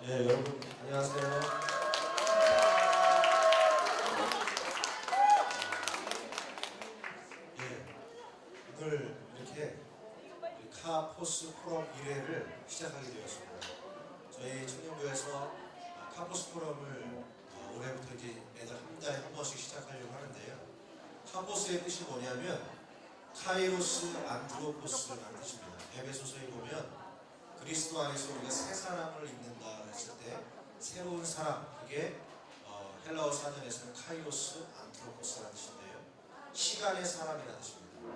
네, 여러분 안녕하세요. 오늘 이렇게 카포스 포럼 1회를 시작하게 되었습니다. 저희 청년부에서 카포스 포럼을 올해부터 이제 매달 한 달에 한 번씩 시작하려고 하는데요. 카포스의 뜻이 뭐냐면 카이로스 안드로포스라는 뜻입니다. 에베소서에 보면 그리스도 안에서 우리가 새 사람을 입는다 했을 때 새로운 사람, 그게 헬라어 사전에서는 카이로스 안드로포스라는 뜻인데요. 시간의 사람이라는 뜻입니다.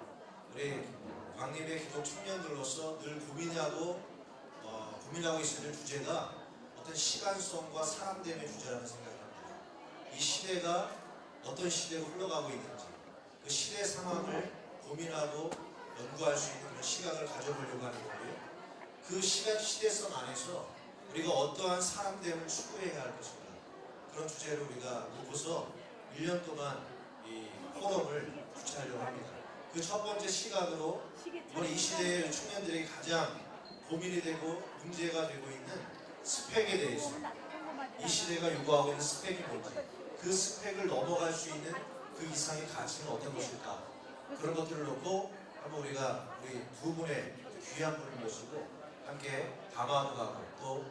우리 광림의 기독 청년들로서 늘 고민하고 있어야 될 주제가 어떤 시간성과 사람됨의 주제라는 생각을 합니다. 이 시대가 어떤 시대로 흘러가고 있는지 그 시대 상황을 고민하고 연구할 수 있는 그런 시각을 가져보려고 하는 거고요. 그 시대성 안에서 우리가 어떠한 사람됨을 추구해야 할 것인가, 그런 주제를 우리가 놓고서 1년 동안 이 포럼을 주최하려고 합니다. 그 첫 번째 시각으로 이번 이 시대의 청년들이 가장 고민이 되고 문제가 되고 있는 스펙에 대해서, 이 시대가 요구하고 있는 스펙이 뭔지, 그 스펙을 넘어갈 수 있는 그 이상의 가치는 어떤 것일까, 그런 것들을 놓고 한번 우리 두 분의 귀한 분을 모시고 함께 담화도 하고 또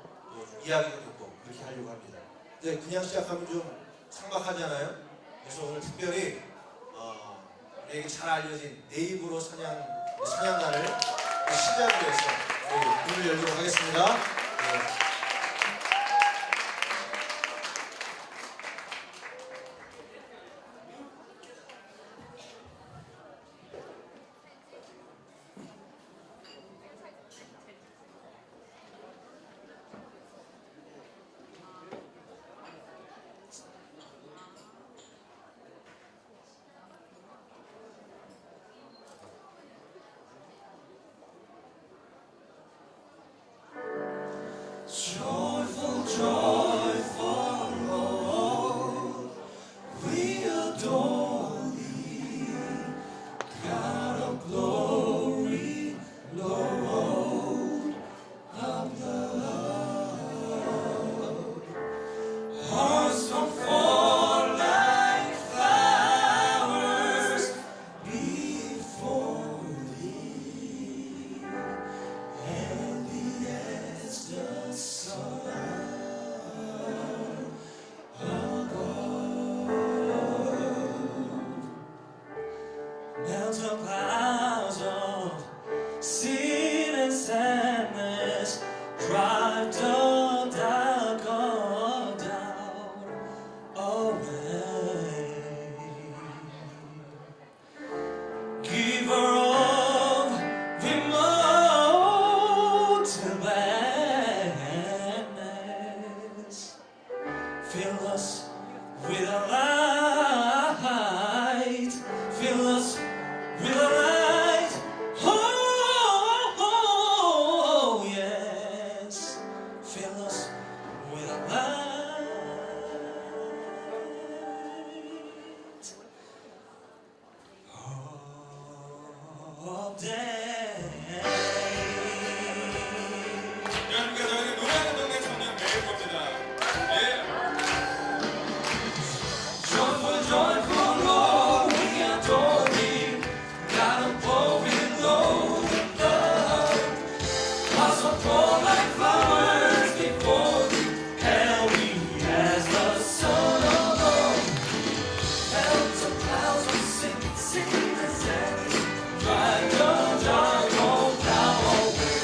이야기도 듣고 그렇게 하려고 합니다. 근데 그냥 시작하면 좀 삭막하잖아요. 그래서 오늘 특별히 우리에게 잘 알려진 네이버로 사냥단을 시작으로 해서 문을 열도록 하겠습니다. 네. Joyful, joyful, Lord, we adore Thee, God of glory, Lord of love. Hearts don't fall like flowers before Thee, and the ecstasy mountain clouds of sin and sadness drive the dark of doubt away. Giver of remote gladness, fill us with a light, fill us with a light, oh, yes, fill us with a light of day. 여러분과 저희는 노래하는 동네 청년 매일 겁니다. 예. Joyful, joyful, Lord, we adore Thee, God of glory, Lord of love. Hearts will fall like flowers before Thee, held we as the Son of God. Heavens and clouds will sing, sing and sadness, drive the dark old cloud away,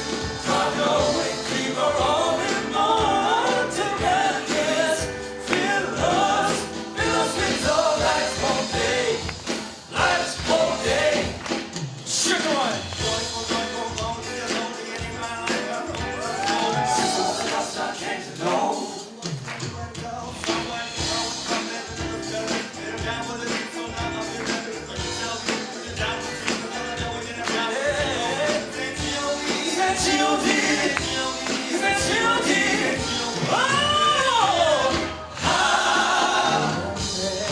drive away, fever all in mortal gladness. Fill us with the light all day, light all day. Sugar one. Joyful, joyful, lonely, lonely, any kind of life. Sisters and us I came to know. Somewhere, come there to the better. They're down with it, so now I'm here. Put yourself in, put your down with it, so now we're gonna down with it. Say G.O.D. Say G.O.D. Oh!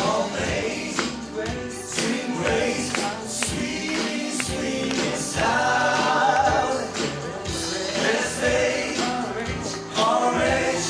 Amazing grace, sweet grace, sweet, sweet sound. Let's say, orange,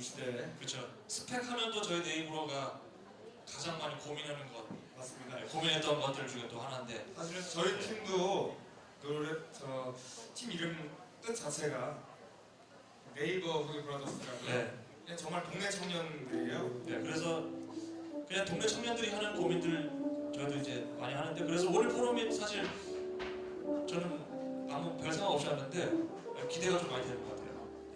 이 시대에. 그렇죠. 스펙하면 또 저희 네이버가 가장 많이 고민하는 것, 맞습니다. 고민했던 것들 중에 또 하나인데. 사실은 저희 팀도 팀 이름 뜻 자체가 네이버 후드 브라더스라고 네. 그냥 정말 동네 청년들이에요. 네, 그래서 그냥 동네 청년들이 하는 고민들 저희도 이제 많이 하는데, 그래서 오늘 포럼이 사실 저는 아무 별 생각 없이 하는데 기대가 좀 많이 되는 것 같아요.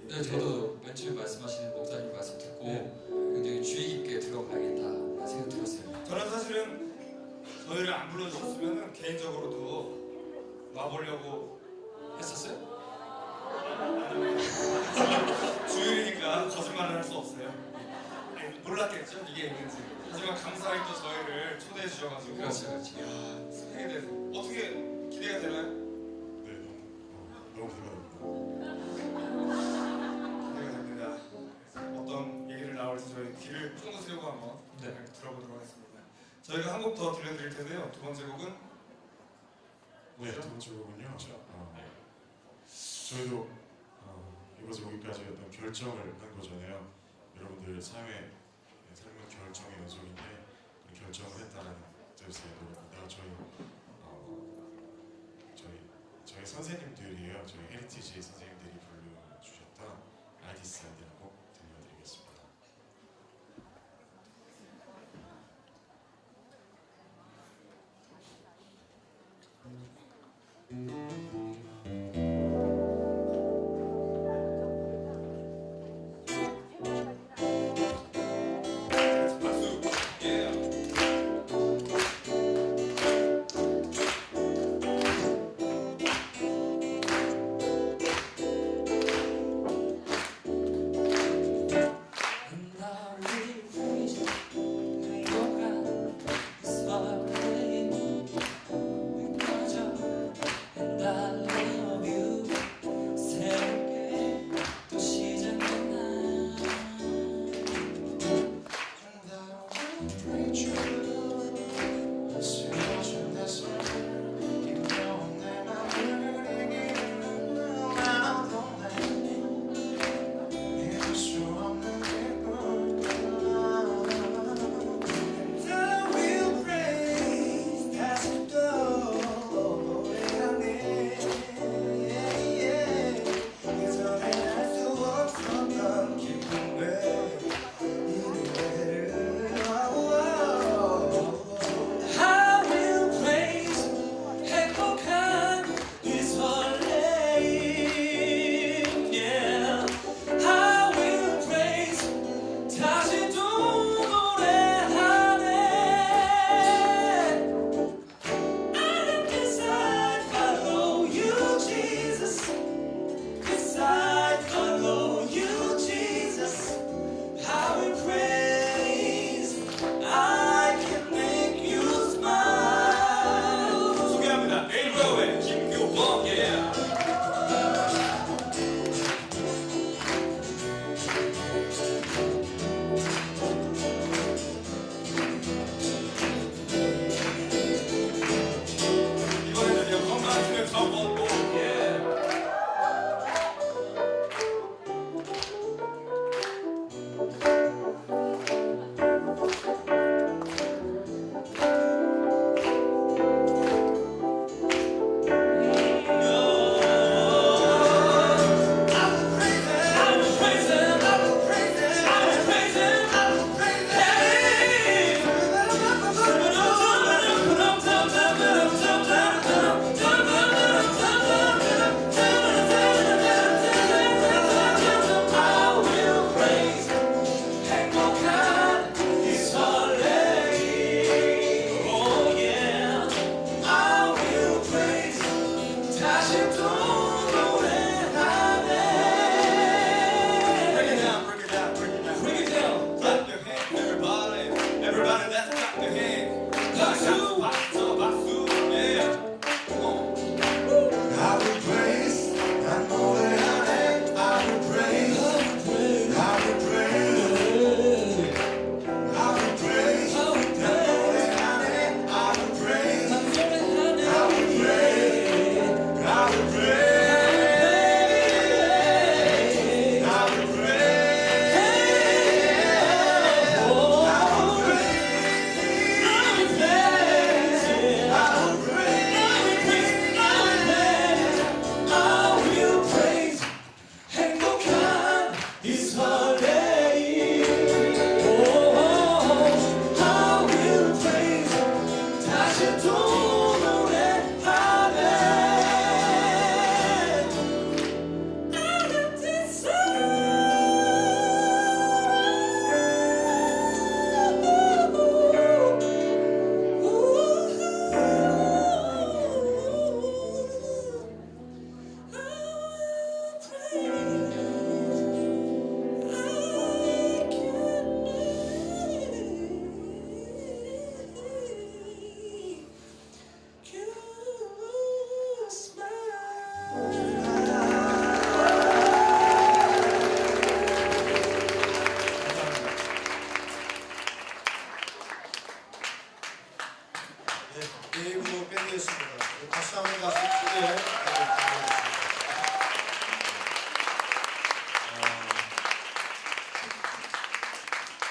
네, 저도 맨 처음에 말씀하시는 목사님 말씀 듣고 네. 굉장히 주의 깊게 들어가야겠다 생각 들었어요. 저는 사실은 저희를 안 불러주셨으면 개인적으로도 와보려고 했었어요? 주일이니까 거짓말을 할 수 없어요. 아니, 몰랐겠죠? 이게 있는지. 하지만 감사히 또 저희를 초대해 주셔가지고 그렇죠, 그렇죠. 이야, 스펙에 대해서 어떻게 기대가 되나요? 네, 너무 기대가 기대가 됩니다. 어떤 얘기를 나올지 저희 귀를 쫑긋 세우고 한번 네. 들어보도록 하겠습니다. 저희가 한 곡 더 들려드릴 텐데요. 두 번째 곡은 네, 두 번째 곡은요. 저희도 이곳에 오기까지 어떤 결정을 한 거잖아요. 여러분들 삶은 결정의 연속인데 그 결정을 했다는 뜻의 노래입니다. 저희 선생님들이에요. 저희 헤리티지 선생님들이 불러주셨던 아디스라는 곡 들려드리겠습니다. 박수! 예!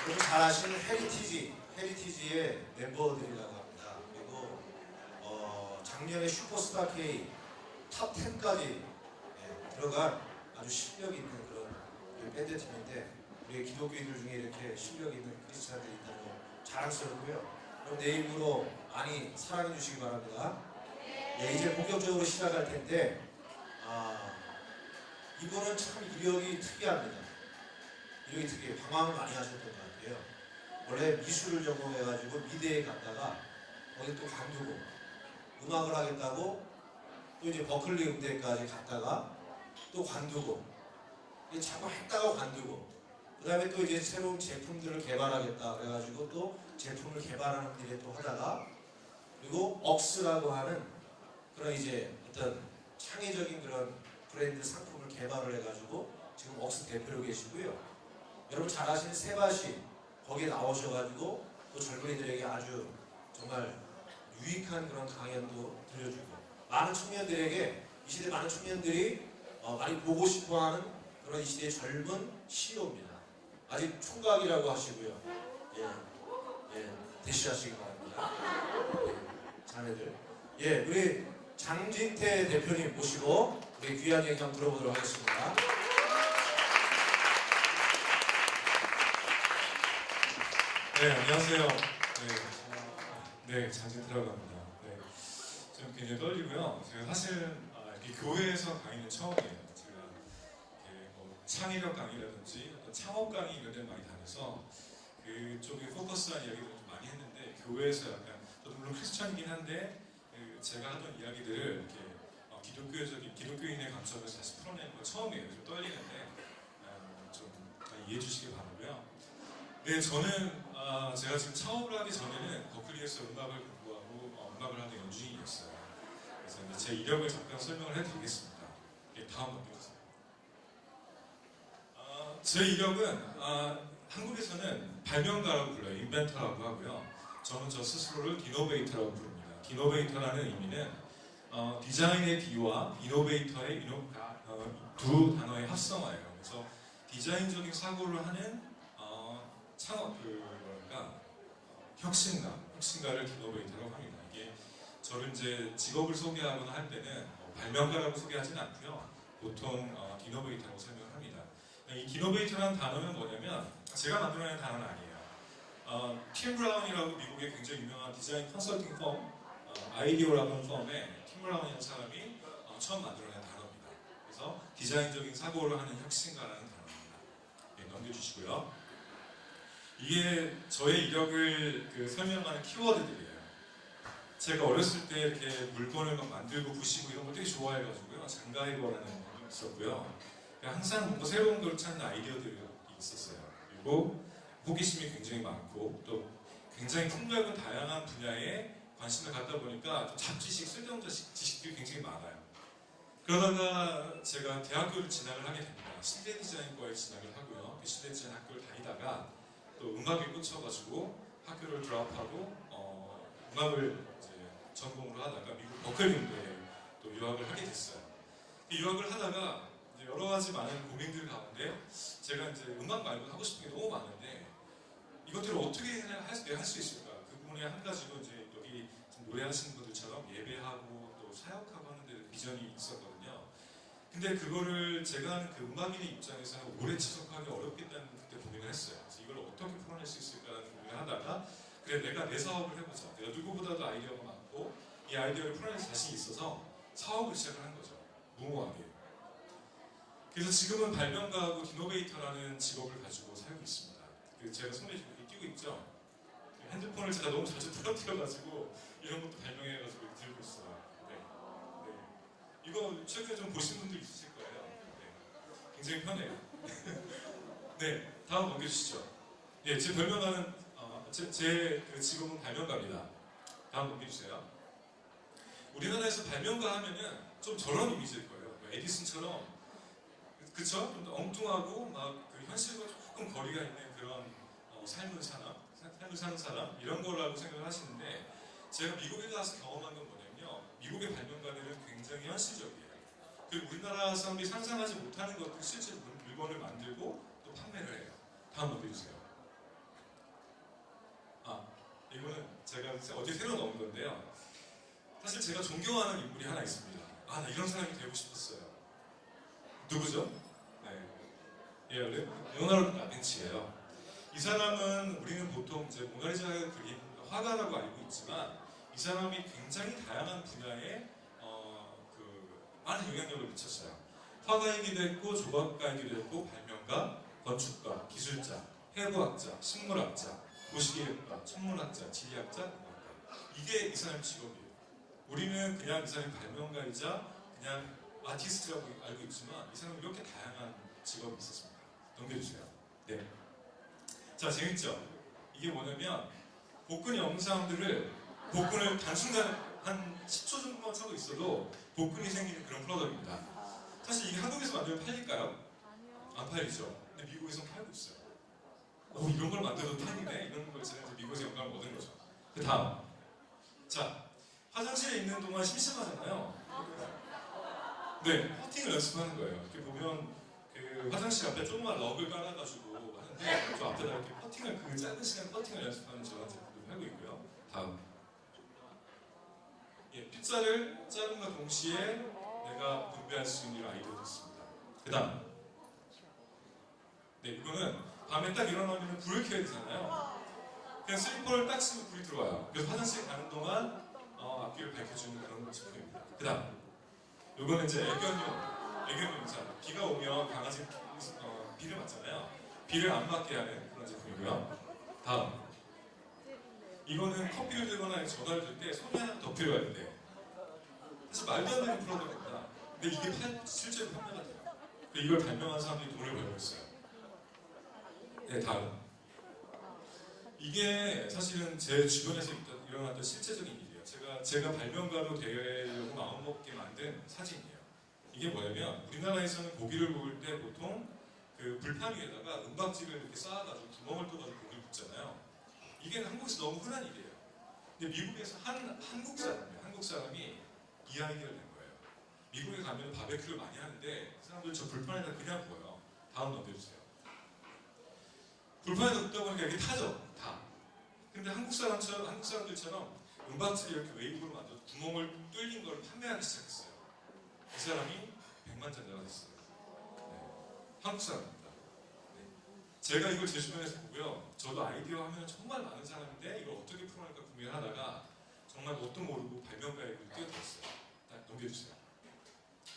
여러분 잘 아시는 헤리티지의 멤버들이라고 합니다. 그리고 작년에 슈퍼스타 K 탑 10까지 들어간 아주 실력 있는 그런 밴드 팀인데, 우리 기독교인들 중에 이렇게 실력 있는 크리스찬들이 있다는 거 자랑스럽고요. 그럼 내일부로 많이 사랑해 주시기 바랍니다. 네, 이제 본격적으로 시작할 텐데, 이분은 참 이력이 특이합니다. 이력이 특이해요. 방황을 많이 하셨던 것 같아요. 원래 미술을 전공해가지고 미대에 갔다가 거기 또 관두고, 음악을 하겠다고 또 이제 버클리 음대까지 갔다가 또 관두고, 자꾸 했다가 관두고, 그 다음에 또 이제 새로운 제품들을 개발하겠다 그래가지고 또 제품을 개발하는 일에 또 하다가, 그리고 억스라고 하는 그런 이제 어떤 창의적인 그런 브랜드 상품을 개발을 해가지고 지금 억스 대표로 계시고요. 여러분 잘 아시는 세바시 거기에 나오셔가지고 또 젊은이들에게 아주 정말 유익한 그런 강연도 들려주고, 많은 청년들에게, 이 시대 많은 청년들이 많이 보고 싶어하는 그런 이 시대의 젊은 CEO입니다. 아직 총각이라고 하시고요. 대시하시기 바랍니다. 자매들. 우리 장진태 대표님 모시고 우리 귀한 얘기 한번 들어보도록 하겠습니다. 네, 안녕하세요. 장진태라고 합니다. 좀 굉장히 떨리고요. 제가 사실은 이렇게 교회에서 강의는 처음이에요. 제가 이렇게 창의력 강의라든지 어떤 창업 강의 이런 데 많이 다녀서 그쪽에 포커스한 이야기들을 좀 많이 했는데, 교회에서 약간, 저도 물론 크리스천이긴 한데 제가 하던 이야기들을 이렇게 기독교인의 관점에서 다시 풀어내는 건 처음이에요. 좀 떨리는데 좀 이해해 주시기 바라고요. 네, 저는 제가 지금 창업을 하기 전에는 버클리에서 음악을 공부하고 음악을 하는 연주인이었어요. 그래서 이제 제 이력을 잠깐 설명을 해드리겠습니다. 다음 넘겨주세요. 제 이력은 한국에서는 발명가라고 불러요. 인벤터라고 하고요. 저는 저 스스로를 디노베이터라고 부릅니다. 디노베이터라는 의미는 디자인의 D와 이노베이터의 두 단어의 합성어예요. 그래서 디자인적인 사고를 하는 창업, 혁신가를 디노베이터라고 합니다. 이게 저를 이제 직업을 소개하거나 할 때는 발명가라고 소개하지는 않고요. 보통 디노베이터라고 설명을 합니다. 이 디노베이터라는 단어는 뭐냐면, 제가 만들어낸 단어는 아니에요. 팀 브라운이라고 미국의 굉장히 유명한 디자인 컨설팅 펌, 아이디오라는 펌에 팀 브라운이라는 사람이 처음 만들어낸 단어입니다. 그래서 디자인적인 사고를 하는 혁신가라는 단어입니다. 넘겨주시고요. 이게 저의 이력을 설명하는 키워드들이에요. 제가 어렸을 때 이렇게 물건을 막 만들고 부시고 이런 걸 되게 좋아해가지고요. 장가이버라는 게 있었고요. 항상 뭔가 새로운 걸 찾는 아이디어들이 있었어요. 그리고 호기심이 굉장히 많고, 또 굉장히 폭넓은 다양한 분야에 관심을 갖다 보니까 또 잡지식, 쓸데없는 지식들이 굉장히 많아요. 그러다가 제가 대학교를 진학을 하게 됩니다. 실내 디자인과에 진학을 하고요. 그 실내 디자인 학교를 다니다가 또 음악에 꽂혀가지고 학교를 드랍하고 음악을 이제 전공으로 하다가 미국 버클리에 또 유학을 하게 됐어요. 유학을 하다가 이제 여러 가지 많은 고민들 가운데 제가 이제 음악 말고 하고 싶은 게 너무 많은데 이것들을 어떻게 할 수 있을까? 그 부분에 한 가지로 이제 여기 노래하시는 분들처럼 예배하고 또 사역하고 하는 데 비전이 있었거든요. 근데 그거를 제가 하는 그 음악인의 입장에서는 오래 지속하기 어렵겠다는 그때 고민을 했어요. 그래서 이걸 어떻게 풀어낼 수 있을까라는 고민을 하다가, 그래 내가 내 사업을 해보자. 내가 누구보다도 아이디어가 많고 이 아이디어를 풀어낼 자신이 있어서 사업을 시작을 한 거죠. 무모하게. 그래서 지금은 발명가하고 디노베이터라는 직업을 가지고 살고 있습니다. 제가 손에 이렇게 끼고 있죠. 핸드폰을 제가 너무 자주 떨어뜨려가지고 이런 것도 발명해가지고 이렇게 들고 있어요. 이거 최근에 좀 보신 분들 있으실 거예요. 굉장히 편해요. 네, 다음 넘겨주시죠. 제 별명가는 제 직업은 발명가입니다. 다음 넘겨주세요. 우리나라에서 발명가 하면은 좀 저런 이미지일 거예요. 에디슨처럼, 그쵸? 좀 더 엉뚱하고 막 그 현실과 조금 거리가 있는 그런 삶을 사는 사람, 이런 거라고 생각을 하시는데, 제가 미국에 가서 경험한 건 뭐냐면요, 미국의 발명가들은 굉장히 현실적이에요. 그리고 우리나라 사람들이 상상하지 못하는 것들 실제로 물건을 만들고 또 판매를 해요. 다음 넘겨주세요. 제가 어제 새로 넣은 건데요. 사실 제가 존경하는 인물이 하나 있습니다. 아, 나 이런 사람이 되고 싶었어요. 누구죠? 네. 예, 레오나르도 다빈치예요. 이 사람은 우리는 보통 이제 모나리자를 그린 화가라고 알고 있지만 이 사람이 굉장히 다양한 분야에 많은 영향력을 미쳤어요. 화가이기도 했고 조각가이기도 했고 발명가, 건축가, 기술자, 해부학자, 식물학자, 도시계획가, 천문학자, 지리학자, 음악가. 이게 이 사람의 직업이에요. 우리는 그냥 이 사람이 발명가이자 그냥 아티스트라고 알고 있지만 이 사람은 이렇게 다양한 직업이 있었습니다. 넘겨주세요. 네. 자, 재밌죠? 이게 뭐냐면 복근 복근을 단순간 한 10초 정도만 차고 있어도 복근이 생기는 그런 프로덕트입니다. 사실 이게 한국에서 만들면 팔릴까요? 안 팔리죠. 근데 미국에서는 팔고 있어요. 오, 이런 걸 만들어도 팔리네? 이런 걸 제가 이제 미국에서 영감을 얻은 거죠. 그 다음. 자, 화장실에 있는 동안 심심하잖아요. 네, 퍼팅을 연습하는 거예요. 이렇게 보면 그 화장실 앞에 조그만 럭을 깔아가지고 하는데 저 앞에다 이렇게 퍼팅을 그 짧은 시간 퍼팅을 연습하는 저런 제품을 하고 있고요. 다음. 예, 피자를 자른과 동시에 내가 분배할 수 있는 아이디어도 있습니다. 그 다음. 네, 이거는 밤에 딱 일어나면 불을 켜야 되잖아요. 그냥 슬리퍼를 딱 쓰면 불이 들어와요. 그래서 화장실 가는 동안 앞길을 밝혀주는 그런 제품입니다. 그 다음. 이거는 이제 애견용사. 비가 오면 강아지 비를 맞잖아요. 비를 안 맞게 하는 그런 제품이고요. 다음. 이거는 커피를 들거나 전화를 들 때 손이 하나 더 필요할 때. 사실 말도 안 되는 프로덕트입니다. 근데 이게 실제로 판매가 돼요. 이걸 발명한 사람들이 돈을 벌고 있어요. 네, 다음. 이게 사실은 제 주변에서 일어났던 실제적인 일이에요. 제가 발명가로 되려고 마음먹게 만든 사진이에요. 이게 뭐냐면 우리나라에서는 고기를 구울 때 보통 그 불판 위에다가 은박지를 이렇게 쌓아가지고 구멍을 뚫어가지고 고기를 굽잖아요. 이게 한국에서 너무 흔한 일이에요. 근데 미국에서 한국 사람이 이 아이디어를 낸 거예요. 미국에 가면 바베큐를 많이 하는데 사람들이 저 불판에다 그냥 구워요. 다음 넘겨주세요. 불판에다 굽다 보니까 이게 타죠. 다. 근데 한국 사람들처럼 은박지를 이렇게 웨이브로 만들어서 구멍을 뚫린 걸 판매하기 시작했어요. 이 사람이 백만장자가 됐어요. 네. 한국 사람입니다. 네. 제가 이걸 제 주변에서 보고요. 저도 아이디어 하면 정말 많은 사람인데 이걸 어떻게 풀어낼까 고민을 하다가 정말 뭣도 모르고 발명가의 길을 뛰어들었어요. 넘겨주세요.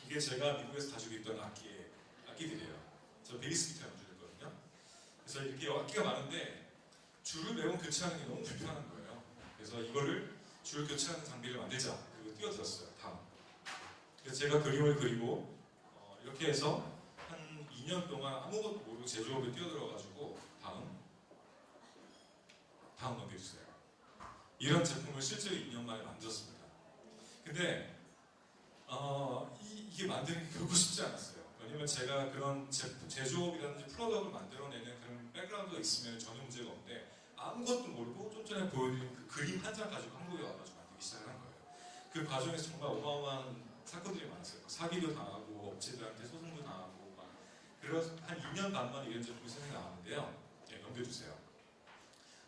이게 제가 미국에서 가지고 있던 악기들이에요. 저 베이스 기타 연주했거든요. 그래서 이렇게 악기가 많은데 줄을 매번 교체하는 게 너무 불편한 거예요. 그래서 이거를 줄 교체하는 장비를 만들자. 그리고 뛰어들었어요. 다음. 그래서 제가 그림을 그리고 이렇게 해서 한 2년 동안 아무것도 모르고 제조업에 뛰어들어가지고 다음 넘겨주세요. 이런 제품을 실제로 2년 만에 만들었습니다. 근데 이게 만드는 게 결코 쉽지 않았어요. 왜냐면 제가 그런 제조업이라든지 프로덕트를 만들어내는 그런 백그라운드가 있으면 전혀 문제가 없는데 아무것도 모르고 좀 전에 보여드린 그 그림 한 장 가지고 한국에 와가지고 만들기 시작을 한 거예요. 그 과정에서 정말 어마어마한 사건들이 많았어요. 사기도 당하고 업체들한테 소송도 당하고 막 그래서 한 2년 반 만에 이런 제품이 생겨 나왔는데요. 네, 넘겨주세요.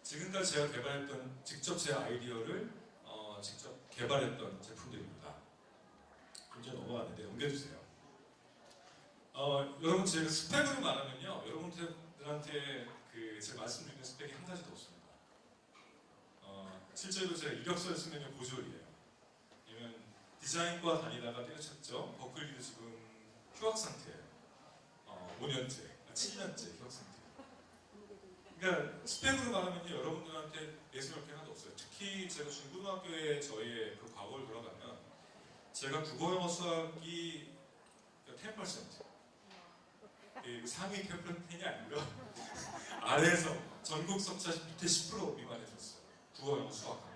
지금까지 제가 직접 제 아이디어를 직접 개발했던 제품들입니다. 이제 넘어갔는데 넘겨주세요. 여러분 제가 스펙으로 말하면요, 여러분들한테 제가 말씀드리는 스펙이 한 가지도 없습니다. 실제로 제가 이력서를 쓰면 고졸이에요. 왜냐면 디자인과 다니다가 때려쳤죠. 버클리도 지금 휴학 상태예요. 5년째, 7년째 휴학 상태. 그러니까 스펙으로 말하면 여러분들한테 예술학교 하나도 없어요. 특히 제가 중고등학교에 저의 그 과거를 돌아가면 제가 국어, 영어, 수학이 10%, 상위 10%이 아니고요. 아래에서 전국 석차 밑에 10% 미만해졌어요. 국어, 영어, 수학.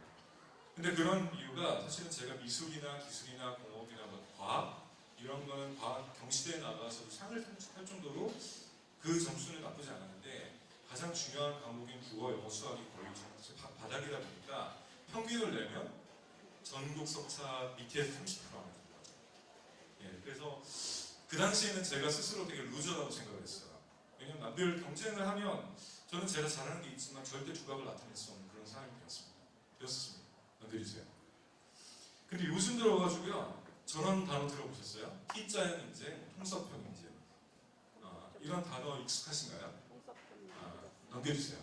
근데 그런 이유가 사실은 제가 미술이나 기술이나 공업이나 과학 이런 거는 과학 경시대에 나가서도 상을 탈 정도로 그 점수는 나쁘지 않았는데 가장 중요한 과목인 국어, 영어, 수학이 거의 바닥이다 보니까 평균을 내면 전국 석차 밑에서 30%가 되는 거죠. 예, 그래서 그 당시에는 제가 스스로 되게 루저라고 생각을 했어요. 왜냐면 남들 경쟁을 하면 저는 제가 잘하는 게 있지만 절대 두각을 나타낼 수 없는 그런 사람이 되었습니다. 였습니다. 넘겨주세요. 근데 요즘 들어가지고요. 저런 단어 들어보셨어요? T자형 인재, 통섭형 인재. 이런 단어 익숙하신가요? 넘겨주세요.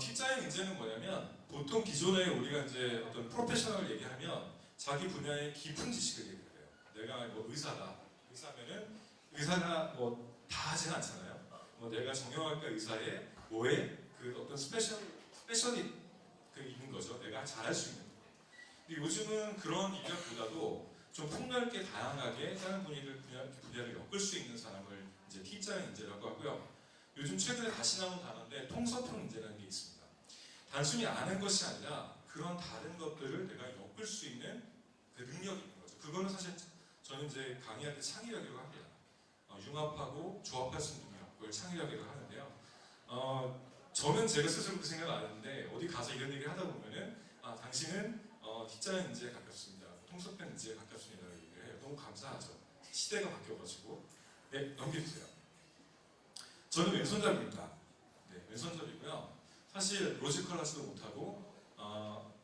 T자형 인재는 뭐냐면 보통 기존에 우리가 이제 어떤 프로페셔널 얘기하면 자기 분야의 깊은 지식을 얘기해요. 내가 뭐 의사다. 의사면은 의사가 뭐 다 하진 않잖아요. 뭐 내가 정형외과 의사의 뭐에 그 어떤 스페셜이 그 있는 거죠. 내가 잘할 수 있는 거. 근데 요즘은 그런 인력보다도 좀 폭넓게 다양하게 다른 분야를 엮을 수 있는 사람을 이제 T자형 인재라고 하고요. 요즘 최근에 다시 나온 단어인데 통섭형 인재라는 게 있습니다. 단순히 아는 것이 아니라 그런 다른 것들을 내가 엮을 수 있는 그 능력이 있는 거죠. 그거는 사실 저는 이제 강의할 때 창의력이라고 합니다. 융합하고 조합할 수 있는 능력, 그걸 창의력이라고 하는데요. 저는 제가 스스로 그 생각을 안 했는데 어디 가서 이런 얘기를 하다 보면은 당신은 T자형 인재에 가깝습니다. 통섭형 인재에 가깝습니다라고 얘기를 해요. 너무 감사하죠. 시대가 바뀌어가지고. 네, 넘겨주세요. 저는 왼손잡이입니다. 네, 왼손잡이고요. 사실 로지컬하지도 못하고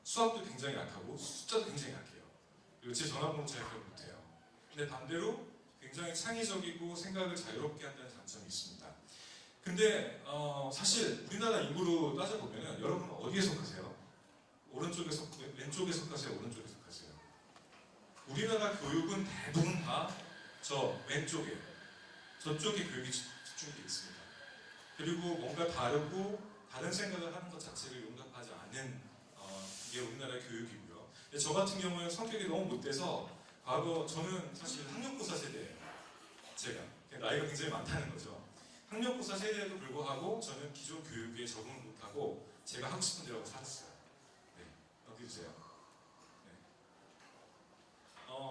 수학도 굉장히 약하고 숫자도 굉장히 약해요. 그리고 제 전화번호 잘 기억 못해요. 근데 반대로 굉장히 창의적이고 생각을 자유롭게 한다는 장점이 있습니다. 근데 사실 우리나라 인구로 따져보면 여러분 어디에 속하세요? 왼쪽에 속하세요? 오른쪽에 속하세요? 우리나라 교육은 대부분 다 저 왼쪽에, 저쪽에 교육이 집중되어 있습니다. 그리고 뭔가 다르고 다른 생각을 하는 것 자체를 용납하지 않는 게 우리나라의 교육이고요. 근데 저 같은 경우는 성격이 너무 못돼서 과거 저는 사실 학력고사 세대예요. 제가 나이가 굉장히 많다는 거죠. 학력고사 세대에도 불구하고 저는 기존 교육에 적응을 못하고 제가 하고 싶은 대로 살았어요. 네, 넘겨주세요. 네.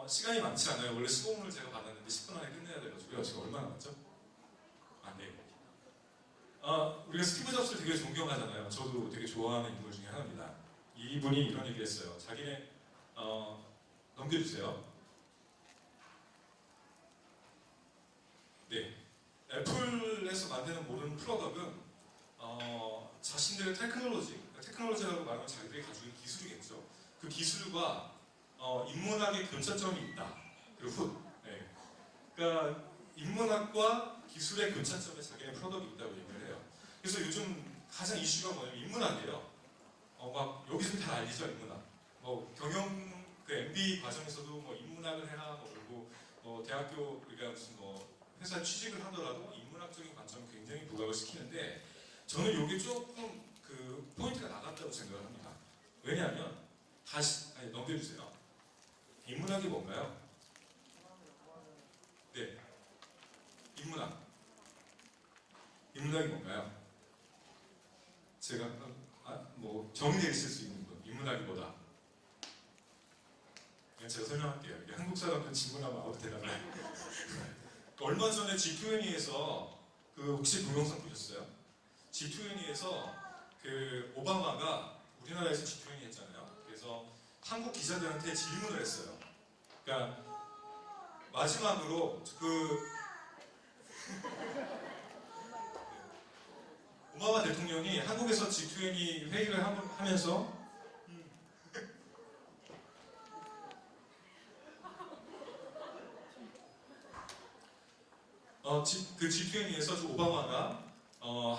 시간이 많지 않아요. 원래 15분을 제가 받았는데 10분 안에 끝내야 돼가지고요. 지금 얼마나 남았죠? 네. 우리가 스티브 잡스를 되게 존경하잖아요. 저도 되게 좋아하는 인물 중에 하나입니다. 이분이 이런 얘기를 했어요. 자기네 넘겨주세요. 네, 애플에서 만드는 모든 프로덕은 자신들의 테크놀로지라고 말하면 자기들이 가지고 있는 기술이겠죠. 그 기술과 인문학의 교차점이 있다. 그리고 네. 그러니까 인문학과 기술의 교차점에 자기네 프로덕이 있다고 얘기를 해요. 그래서 요즘 가장 이슈가 뭐냐면 인문학이에요. 막 여기서 다 알리죠, 인문학. 뭐 경영 그 MBA 과정에서도 뭐 인문학을 해라, 뭐 그리고 대학교 우리가 무슨 뭐 회사 취직을 하더라도 인문학적인 관점을 굉장히 부각을 시키는데 저는 이게 조금 그 포인트가 나갔다고 생각을 합니다. 왜냐하면 넘겨주세요. 인문학이 뭔가요? 네, 인문학이 뭔가요? 제가 뭐 정의 내리실 수 있는 분, 인문학이 뭐다? 그냥 제가 설명할게요. 이게 한국 사람들 질문하면 아무도 대답해요. 얼마 전에 G20에서 그 혹시 동영상 보셨어요? G20에서 그 오바마가 우리나라에서 G20 했잖아요. 그래서 한국 기자들한테 질문을 했어요. 그러니까 마지막으로 오바마 대통령이 한국에서 G20 회의를 하면서 그 G20에서 오바마가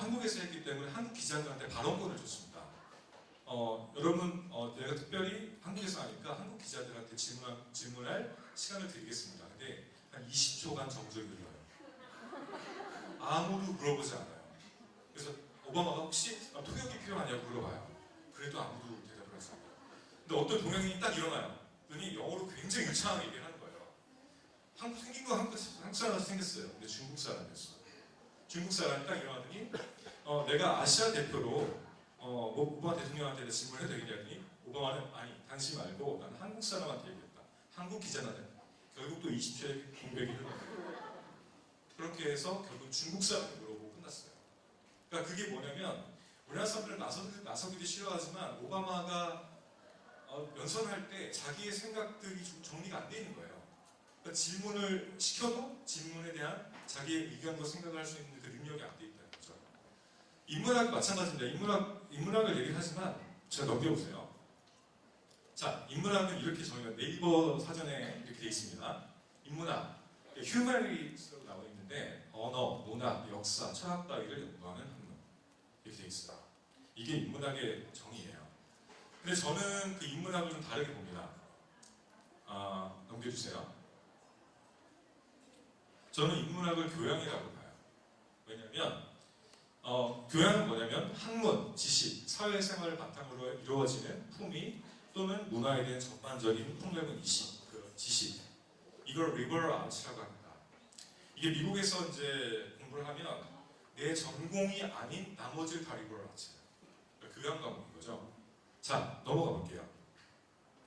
한국에서 했기 때문에 한국 기자들한테 발언권을 줬습니다. 여러분, 내가 특별히 한국에서 하니까 한국 기자들한테 질문할 시간을 드리겠습니다. 근데 한 20초간 정적이 흘러요. 아무도 물어보지 않아요. 그래서 오바마가 혹시 통역이 필요하냐고 물어봐요. 그래도 아무도 대답을 하지 않아요. 근데 어떤 동양인이 딱 일어나요. 그러니 영어로 굉장히 유창하게 얘기를 하는 거예요. 생긴 건 한국 사람이 생겼어요. 근데 중국 사람이었어요. 중국 사람이 딱 일어나더니 내가 아시아 대표로 오바마 대통령한테 질문을 해도 되겠냐니 오바마는 아니 당신 말고 나는 한국 사람한테 얘기했다. 한국 기자한테 결국 또 20초의 공백이 흘러요. 그렇게 해서 결국 중국 사람이 물어보고 끝났어요. 그러니까 그게 뭐냐면 우리나라 사람들은 나서기도 싫어하지만 오바마가 연설할 때 자기의 생각들이 좀 정리가 안 돼 있는 거예요. 그러니까 질문을 시켜도 질문에 대한 자기의 의견과 생각을 할 수 있는 그 능력이 안 돼 있다는 거죠. 인문학 마찬가지입니다. 인문학을 얘기를 하지만 자, 넘겨보세요. 자, 인문학은 이렇게 저희가 네이버 사전에 이렇게 되어 있습니다. 인문학, 휴머니티스로 나와 있는데 언어, 문학, 역사, 철학 따위를 연구하는 학문 이렇게 되어 있어요. 이게 인문학의 정의예요. 근데 저는 그 인문학을 좀 다르게 봅니다. 넘겨주세요. 저는 인문학을 교양이라고 봐요. 왜냐하면 교양은 뭐냐면 학문, 지식, 사회생활을 바탕으로 이루어지는 품위 또는 문화에 대한 전반적인 폭넓은 이식, 그 지식, 이걸 리버럴 아츠라고 합니다. 이게 미국에서 이제 공부를 하면 내 전공이 아닌 나머지를 다 리버럴 아츠, 교양 과목인 거죠. 자, 넘어가 볼게요.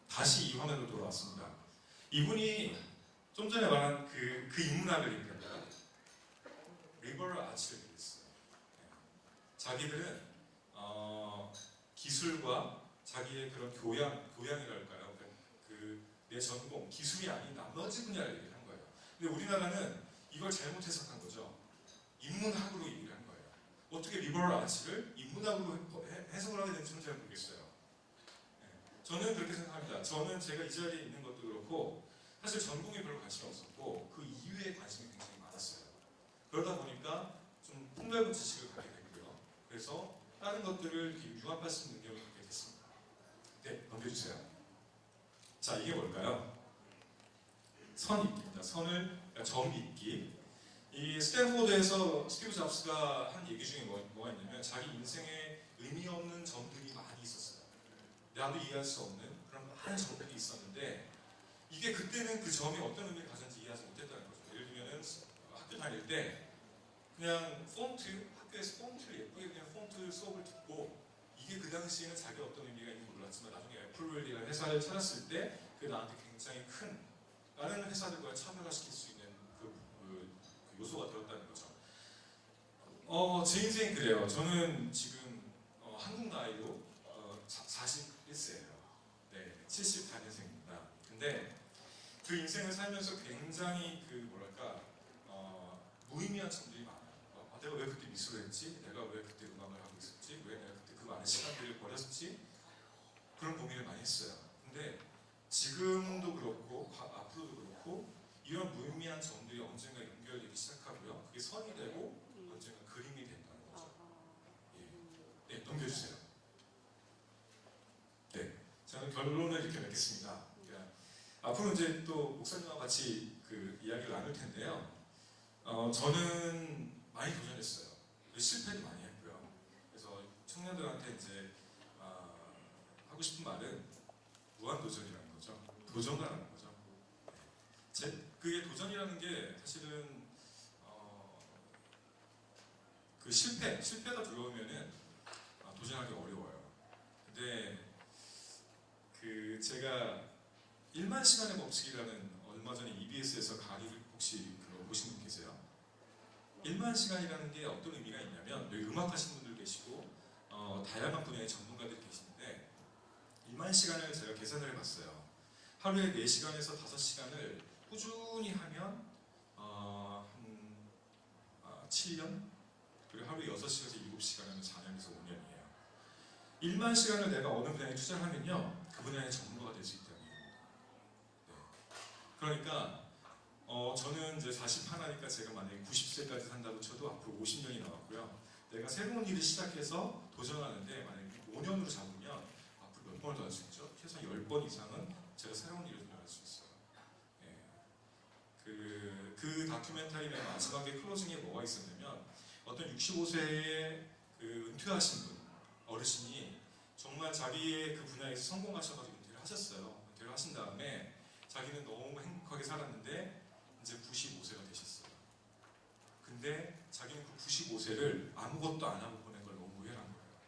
다시 이 화면으로 돌아왔습니다. 이분이 좀 전에 말한 그 인문학을 얘기합니다. 리버럴 아츠를 얘기했어요. 자기들은 기술과 자기의 그런 교양이랄까요? 내 전공, 기술이 아닌 나머지 분야를 얘기한 거예요. 근데 우리나라는 이걸 잘못 해석한 거죠. 인문학으로 얘기를 한 거예요. 어떻게 리버럴 아츠를 인문학으로 해석을 하게 되는지는 잘 모르겠어요. 저는 그렇게 생각합니다. 저는 제가 이 자리에 있는 것도 그렇고 사실 전공에 별로 관심이 없었고 그 이유에 관심이 굉장히 많았어요. 그러다 보니까 좀 폭넓은 지식을 갖게 됐고요. 그래서 다른 것들을 이렇게 융합할 수 있는 능력을 갖게 됐습니다. 네, 넘겨주세요. 자, 이게 뭘까요? 선입기입니다. 점 잇기. 이 스탠포드에서 스티브 잡스가 한 얘기 중에 뭐가 있냐면 자기 인생에 의미 없는 점들이 많이 있었어요. 나도 이해할 수 없는 그런 많은 점들이 있었는데 이게 그때는 그 점이 어떤 의미를 가졌는지 이해하지 못했다는 거죠. 예를 들면 학교 다닐 때 그냥 학교에서 폰트를 예쁘게 그냥 폰트 수업을 듣고 이게 그 당시에는 자기 어떤 의미가 있는지 몰랐지만 나중에 애플이라는 회사를 찾았을 때 그게 나한테 굉장히 큰 다른 회사들과 차별화시킬 수 있는 그 요소가 되었다는 거죠. 제 인생이 그래요. 저는 지금 한국 나이로 41세예요. 네, 74년생입니다. 근데 그 인생을 살면서 굉장히 무의미한 점들이 많아요. 내가 왜 그때 미술을 했지? 내가 왜 그때 음악을 하고 있었지? 왜 내가 그때 그 많은 시간들을 버렸지? 그런 고민을 많이 했어요. 근데 지금도 그렇고 앞으로도 그렇고 이런 무의미한 점들이 언젠가 연결되기 시작하고요. 그게 선이 되고 언젠가 그림이 된다는 거죠. 예. 네, 넘겨주세요. 네, 저는 결론을 이렇게 맺겠습니다. 그러니까 앞으로 이제 또 목사님과 같이 그 이야기를 나눌 텐데요. 저는 많이 도전했어요. 실패도 많이 했고요. 그래서 청년들한테 이제 하고 싶은 말은 무한 도전이라는 거죠. 도전하라는 거죠. 그게 도전이라는 게 사실은 그 실패가 들어오면은 도전하기 어려워요. 근데 그 제가 1만 시간의 법칙이라는 얼마 전에 EBS에서 강의를 혹시 보신 분 계세요? 1만 시간이라는 게 어떤 의미가 있냐면 여기 음악 하시는 분들 계시고 다양한 분야의 전문가들이 계시는데 1만 시간을 제가 계산을 해봤어요. 하루에 4시간에서 5시간을 꾸준히 하면 한 7년? 그리고 하루에 6시간에서 7시간 하면 4년에서 5년이에요. 1만 시간을 내가 어느 분야에 투자를 하면요 그 분야의 전문가가 될 수 있다는 얘기입니다. 네. 그러니까 저는 이제 41하니까 제가 만약에 90세까지 산다고 쳐도 앞으로 50년이 남았고요. 내가 새로운 일을 시작해서 도전하는데 만약에 5년으로 잡으면 앞으로 몇 번을 더 할 수 있죠? 최소 10번 이상은 제가 새로운 일을 도전할 수 있어요. 예. 그 다큐멘터리 맨 마지막에 클로징에 뭐가 있었냐면 어떤 65세의 그 은퇴하신 분, 어르신이 정말 자기의 그 분야에서 성공하셔가지고 은퇴를 하셨어요. 은퇴를 하신 다음에 자기는 너무 행복하게 살았는데 이제 95세가 되셨어요. 근데 자기는 그 95세를 아무것도 안 하고 보낸 걸 너무 후회한 거예요.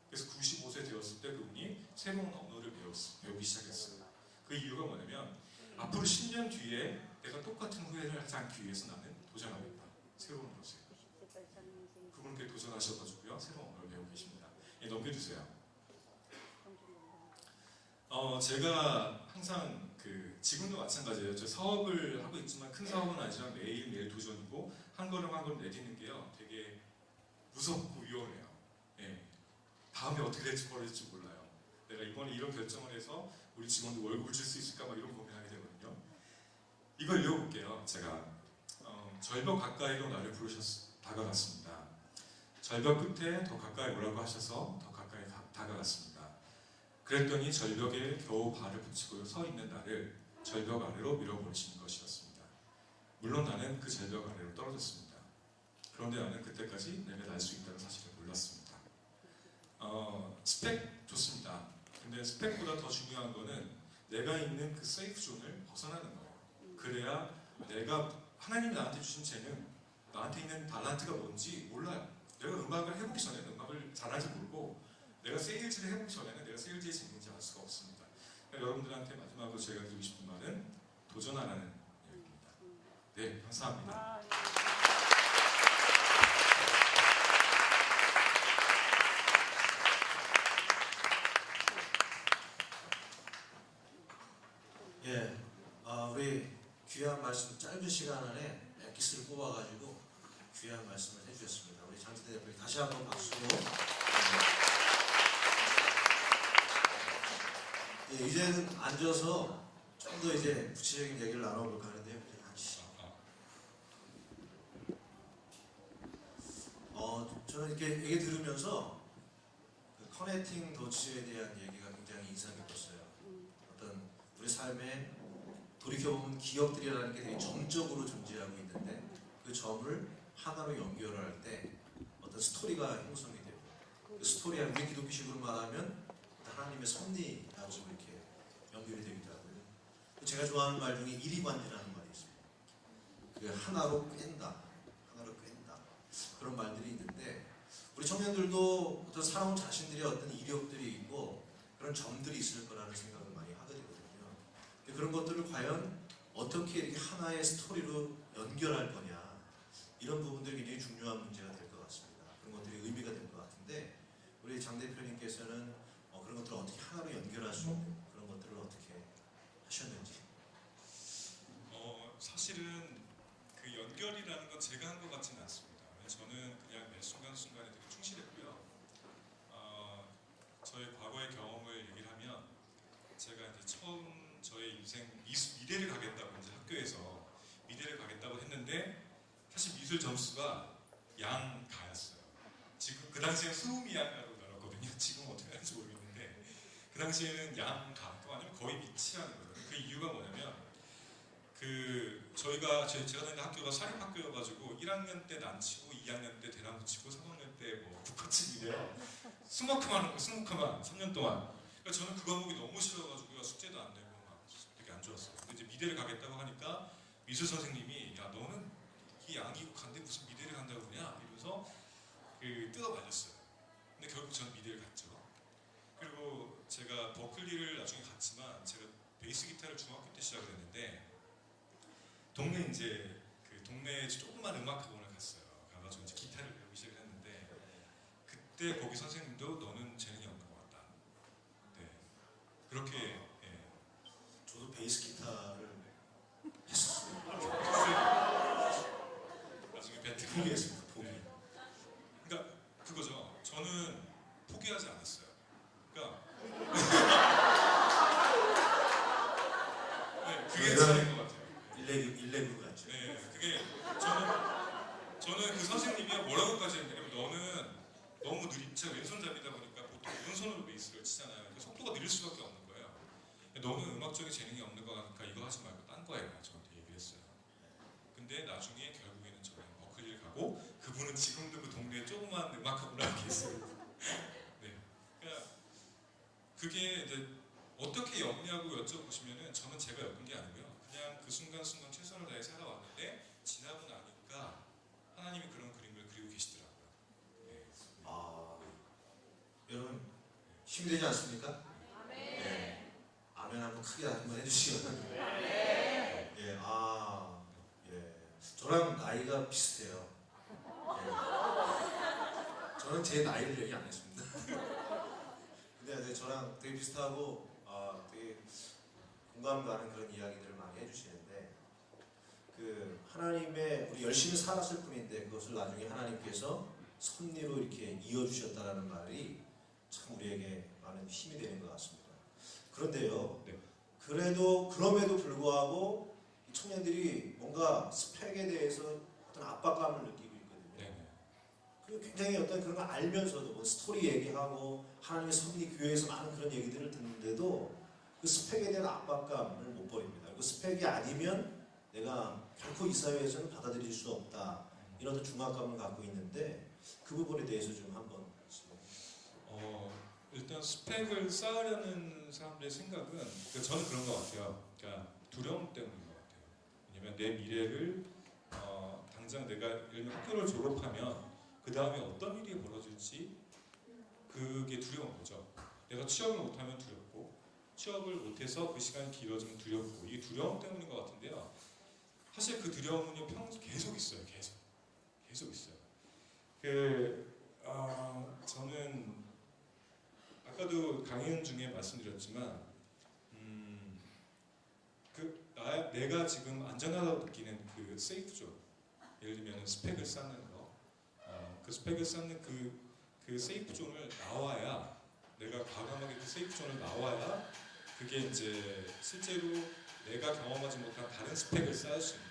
그래서 95세 되었을 때 그분이 새로운 언어를 배우기 시작했어요. 그 이유가 뭐냐면 앞으로 10년 뒤에 내가 똑같은 후회를 하지 않기 위해서 나는 도전하겠다. 새로운 것에. 그분께 도전하셔가지고요. 새로운 언어를 배우고 계십니다. 예, 넘겨주세요. 제가 항상 지금도 마찬가지예요. 저 사업을 하고 있지만 큰 사업은 아니지만 매일매일 도전이고 한 걸음 한 걸음 내딛는 게요. 되게 무섭고 위험해요. 예. 다음에 어떻게 될지 벌어질지 몰라요. 내가 이번에 이런 결정을 해서 우리 직원들 월급을 줄 수 있을까 막 이런 고민하게 되거든요. 이걸 읽어볼게요. 제가 절벽 가까이로 나를 다가갔습니다. 절벽 끝에 더 가까이 오라고 하셔서 더 가까이 다가갔습니다. 그랬더니 절벽에 겨우 발을 붙이고 서 있는 나를 절벽 아래로 밀어버리신 것이었습니다. 물론 나는 그 절벽 아래로 떨어졌습니다. 그런데 나는 그때까지 내가 날 수 있다는 사실을 몰랐습니다. 스펙 좋습니다. 근데 스펙보다 더 중요한 거는 내가 있는 그 세이프 존을 벗어나는 거예요. 그래야 내가 하나님이 나한테 주신 재능, 나한테 있는 달란트가 뭔지 몰라요. 내가 음악을 해보기 전에는 음악을 잘하지 모르고 내가 세일즈를 해보기 전에는 내가 세일즈의 재능인지 알 수가 없습니다. 그러니까 여러분들한테 마지막으로 제가 드리고 싶은 말은 도전하라는 이야기입니다. 네, 감사합니다. 예, 우리 귀한 말씀 짧은 시간 안에 엑기스를 뽑아가지고 귀한 말씀을 해주셨습니다. 우리 장진태 대표님 다시 한번 박수로. 예, 이제는 앉아서 좀 더 이제 구체적인 얘기를 나눠볼까 하는데요. 저는 이렇게 얘기 들으면서 그 커넥팅 도츠에 대한 얘기가 굉장히 인상 깊었어요. 어떤 우리 삶에 돌이켜보면 기억들이라는 게 되게 점적으로 존재하고 있는데 그 점을 하나로 연결할 때 어떤 스토리가 형성이 되고 그 스토리가 우리 기독교식으로 말하면 하나님의 섭리하고 이렇게 연결이 되기도 하고요. 제가 좋아하는 말 중에 이리관리라는 말이 있습니다. 그 하나로 꿰다, 하나로 꿰다 그런 말들이 있는데 우리 청년들도 어떤 살아온 자신들의 어떤 이력들이 있고 그런 점들이 있을 거라는 생각을 많이 하게 되거든요. 그런 것들을 과연 어떻게 이렇게 하나의 스토리로 연결할 거냐 이런 부분들이 굉장히 중요한 문제가 될 것 같습니다. 그런 것들이 의미가 될 것 같은데 우리 장 대표님께서는 그런 것들을 어떻게 하나로 연결할 수 있는 그런 것들을 어떻게 하셨는지. 사실은 그 연결이라는 건 제가 한 것 같지는 않습니다. 저는 그냥 매 순간순간에 되게 충실했고요. 저의 과거의 경험을 얘기를 하면 제가 이제 처음 저의 인생 미대를 가겠다고 이제 학교에서 미대를 가겠다고 했는데 사실 미술 점수가 양가였어요. 지금 그 당시에 수미양가로 나눴거든요. 지금 어떻게 하는지 모르겠는데 그 당시에는 양가 또 아니면 거의 미치하는 거예요. 그 이유가 뭐냐면 제가 다니는 학교가 사립학교여가지고 1학년 때 난치고 2학년 때 대나무 치고 3학년 때 뭐 국어치기래요. 수목금만 3년 동안. 그러니까 저는 그 과목이 너무 싫어가지고 숙제도 안 되고 막 되게 안 좋았어요. 근데 이제 미대를 가겠다고 하니까 미술 선생님이 야 너는 이 양이고 간데 무슨 미대를 간다고 그러냐 이러면서 뜯어 말렸어요. 근데 결국 저는 미대를 갔죠. 그리고 제가 버클리를 나중에 갔지만 제가 베이스 기타를 중학교 때 시작을 했는데 동네 동네에 조그만 음악학원을 갔어요. 가가지고 이제 기타를 배우기 시작했는데 그때 거기 선생님도 너는 재능이 없는 것 같다. 네, 그렇게 저도 베이스 기타를 했었어요. 나중에 밴드 포기했습니다. 포기. 그러니까 그거죠. 저는 포기하지 않았어요. 그러니까 네, 그게 차이인 것 같아요. 1레그 같죠. 네, 그게 저는 그 선생님이 뭐라고까지 했냐면 너는 너무 제가 왼손잡이다 보니까 보통 오른손으로 베이스를 치잖아요. 그러니까 속도가 느릴 수밖에 없는 거예요. 너는 음악적인 재능이 없는 거 같으니까 이거 하지 말고 딴 거 해라 저한테 얘기를 했어요. 근데 나중에 결국에는 저는 버클리를 가고 그분은 지금도 그 동네에 조그만 음악학원을 하고 계세요. 네, 그러니까 그게 이제 어떻게 엮냐고 여쭤보시면은 저는 제가 엮은 게 아니고요. 그냥 그 순간순간 최선을 다해 살아왔는데 지나고 나니까 하나님이 그런 그림을 그리고 계시더라고요. 네. 여러분 힘이 되지 않습니까? 네. 아멘 한번 크게 한번 해주시기 바랍니다. 예, 저랑 나이가 비슷해요. 저는 제 나이를 얘기 안 했습니다. 근데 저랑 되게 비슷하고 되게 공감 가는 그런 이야기들을 많이 해주시는데 그 하나님의 우리 열심히 살았을 뿐인데 그것을 나중에 하나님께서 섭리로 이렇게 이어주셨다라는 말이 참 우리에게 많은 힘이 되는 것 같습니다. 그런데요, 네. 그럼에도 불구하고 이 청년들이 뭔가 스펙에 대해서 어떤 압박감을 느끼고 있거든요. 네. 그리고 굉장히 어떤 그런 걸 알면서도 뭐 스토리 얘기하고 하나님의 섭리 교회에서 많은 그런 얘기들을 듣는데도 그 스펙에 대한 압박감을 못 버립니다. 그 스펙이 아니면 내가 결코 이 사회에서는 받아들일 수 없다. 이런 어떤 중압감을 갖고 있는데 그 부분에 대해서 좀 한번 일단 스펙을 쌓으려는 사람들의 생각은 그러니까 저는 그런 것 같아요. 그러니까 두려움 때문인 것 같아요. 왜냐면 내 미래를 당장 내가 예를 들면 학교를 졸업하면 그 다음에 어떤 일이 벌어질지 그게 두려운 거죠. 내가 취업을 못하면 두렵고 취업을 못해서 그 시간이 길어지면 두렵고 이게 두려움 때문인 것 같은데요. 사실 그 두려움은요 계속 있어요. 계속 있어요. 저는 아까도 강연 중에 말씀드렸지만 내가 지금 안전하다고 느끼는 그 세이프 존, 예를 들면 스펙을 쌓는 거, 그 스펙을 쌓는 그 세이프 존을 나와야 내가 과감하게 그 세이프 존을 나와야 그게 이제 실제로 내가 경험하지 못한 다른 스펙을 쌓을 수 있는.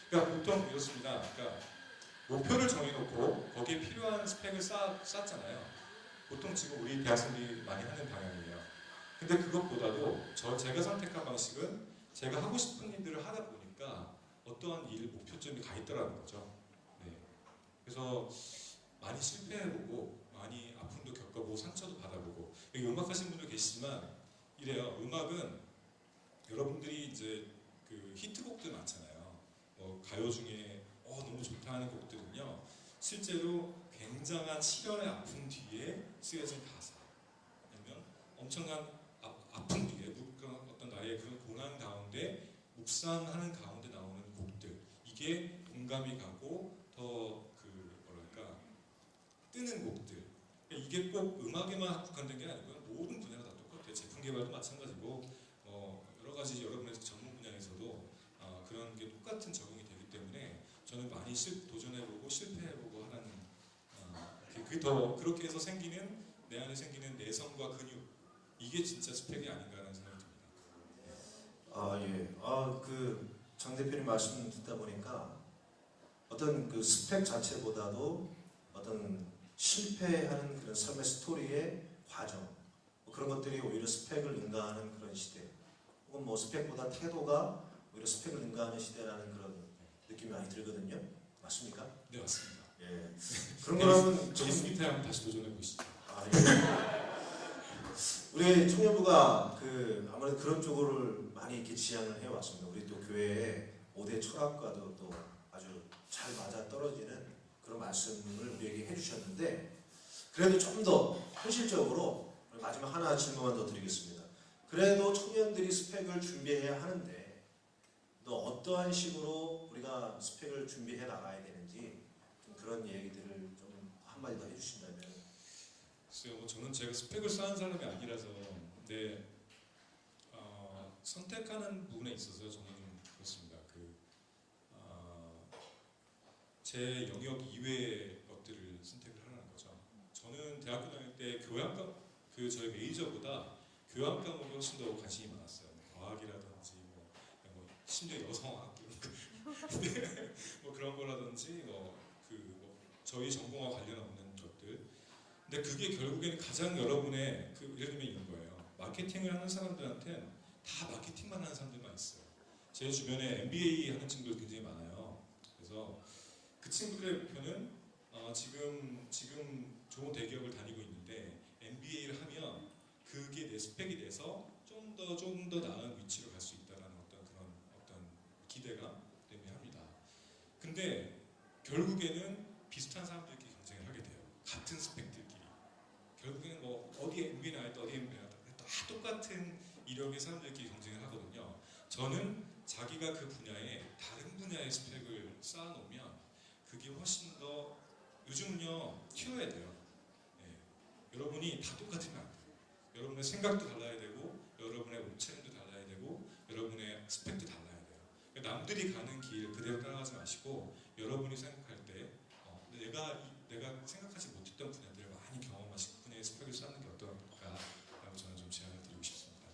그러니까 보통 이렇습니다. 그러니까 목표를 정해놓고 거기에 필요한 스펙을 쌓잖아요. 보통 지금 우리 대학생들이 많이 하는 방향이에요. 근데 그것보다도 제가 선택한 방식은 제가 하고 싶은 일들을 하다 보니까 어떠한 일 목표점이 가 있더라는 거죠. 네. 그래서 많이 실패해보고 많이 아픔도 겪어보고 상처도 받아보고 여기 음악 하시는 분들 계시지만 이래요. 음악은 여러분들이 이제 그 히트곡들 많잖아요. 뭐 가요 중에 너무 좋다 하는 곡들은요. 실제로 굉장한 시련의 아픔 뒤에 쓰여진 가사 아니면 엄청난 아픔 뒤에 어떤 나의 그런 고난 가운데 묵상하는 가운데 나오는 곡들 이게 공감이 가고 더 뜨는 곡들 이게 꼭 음악에만 국한된 게 아니고요. 모든 분야가 다 똑같아요. 제품 개발도 마찬가지고 여러 가지 여러분의 전문 분야에서도 그런 게 똑같은 적용이 되기 때문에 저는 많이 도전해보고 실패해보고 하는 그렇게 해서 생기는 내 안에 생기는 내성과 근육 이게 진짜 스펙이 아닌가라는 생각이 듭니다. 예. 그 장 대표님 말씀 듣다 보니까 어떤 그 스펙 자체보다도 어떤 실패하는 그런 삶의 스토리의 과정 그런 것들이 오히려 스펙을 능가하는 그런 시대 혹은 뭐 스펙보다 태도가 오히려 스펙을 능가하는 시대라는 그런 느낌이 많이 들거든요. 맞습니까? 네 맞습니다. 예. 그런 거라면 베이스 기타에 한번 다시 도전해 보시죠. 예. 우리 청년부가 아무래도 그런 쪽으로 많이 이렇게 지향을 해왔습니다. 우리 또 교회의 5대 철학과도 또 아주 잘 맞아 떨어지는 그런 말씀을 우리에게 해주셨는데 그래도 좀 더 현실적으로 마지막 하나 질문만 더 드리겠습니다. 그래도 청년들이 스펙을 준비해야 하는데 또 어떠한 식으로 우리가 스펙을 준비해 나가야 되는지 좀 그런 얘기들을 좀 한마디 더 해주신다면. 글쎄요, 저는 제가 스펙을 쌓은 사람이 아니라서 근데 선택하는 부분에 있어서 저는 좀 그렇습니다. 제 영역 이외의 것들을 선택을 하라는 거죠. 저는 대학교 다닐 때 저희 메이저보다 교양 과목에 훨씬 더 관심이 많았어요. 과학이라든지 심지어 여성학 뭐 그런 거라든지 저희 전공과 관련 없는 것들. 근데 그게 결국에는 가장 여러분의 예를 들면 이런 거예요. 마케팅을 하는 사람들한테는 다 마케팅만 하는 사람들만 있어요. 제 주변에 MBA 하는 친구들 굉장히 많아요. 그래서 그 친구들의 목표는 지금 좋은 대기업을 다니고 있는데 MBA를 하면 그게 내 스펙이 돼서 좀 더 나은 위치로 갈 수 있다는 어떤 기대감 때문에 합니다. 근데 결국에는 비슷한 사람들끼리 경쟁을 하게 돼요. 같은 스펙들끼리. 결국에는 어디에 MBA 나왔다 어디에 MBA 나왔다 다 똑같은 이력의 사람들끼리 경쟁을 하거든요. 저는 자기가 그 분야에 다른 분야의 스펙을 쌓아놓으면 그게 훨씬 더 요즘은요 튀어야 돼요. 네. 여러분이 다 똑같으면 안 돼요. 여러분의 생각도 달라야 되고 여러분의 옷차림도 달라야 되고 여러분의 스펙도 달라야 돼요. 그러니까 남들이 가는 길 그대로 따라가지 마시고 여러분이 생각할 때 내가 생각하지 못했던 분야들을 많이 많이 경험하신 분의 스펙을 쌓는 게 어떨까라고 저는 좀 제안을 드리고 싶습니다.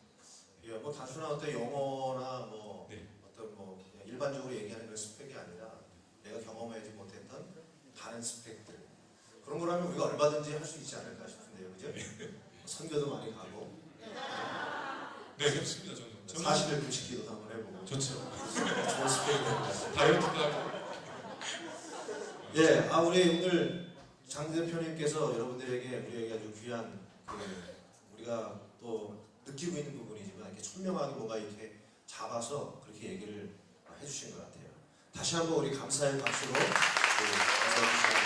예, 뭐 단순한 어떤 영어나 뭐 네. 어떤 뭐 그냥 일반적으로 얘기하는 그런 스펙이 아니라 내가 경험하지 못했던 다른 스펙들 그런 거라면 우리가 얼마든지 할 수 있지 않을까 싶은데요, 그죠? 선교도 많이 가고 네, 그렇습니다. 저는 40일 금식기도 한번 해보고 좋죠. 좋은 스펙이 될 것 같습니다. 다이어트도 하고. 예, 우리 오늘 장 대표님께서 여러분들에게 우리에게 아주 귀한 우리가 또 느끼고 있는 부분이지만 이렇게 선명하게 뭔가 이렇게 잡아서 그렇게 얘기를 해주신 것 같아요. 다시 한번 우리 감사의 박수로 감사해 주시기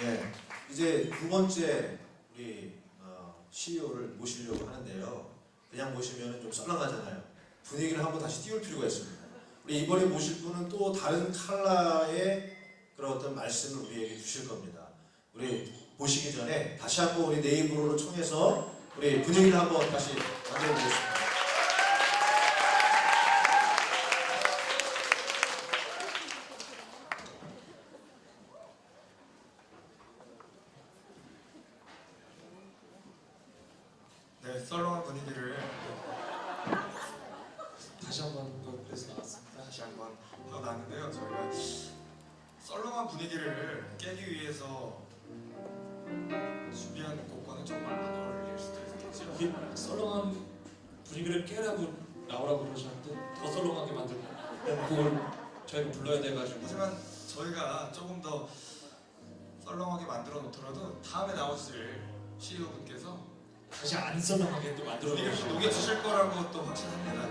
예, 이제 두 번째 우리 CEO를 모시려고 하는데요. 그냥 모시면 좀 썰렁하잖아요. 분위기를 한번 다시 띄울 필요가 있습니다. 우리 이번에 모실 분은 또 다른 컬러의 그런 어떤 말씀을 우리에게 주실 겁니다. 우리 보시기 전에 다시 한번 우리 네이버로 통해서 우리 분위기를 한번 다시 만들어 보겠습니다. 네, 썰렁한 분위기를 다시 한번 또 그래서 나왔습니다. 다시 한번 하고 나왔는데요. 저희가 썰렁한 분위기를 깨기 위해서 준비한 곡과는 정말 안 어울릴 수도 있겠죠. 이게 썰렁한 분위기를 깨라고 나오라고 그러셨는데 더 썰렁하게 만들고 그걸 저희가 불러야 돼가지고 하지만 저희가 조금 더 썰렁하게 만들어 놓더라도 다음에 나오실 CEO 분께서 다시 안 썰렁하게 또 만들어 분위기를 좀 녹여주실 거라고 또 확신합니다.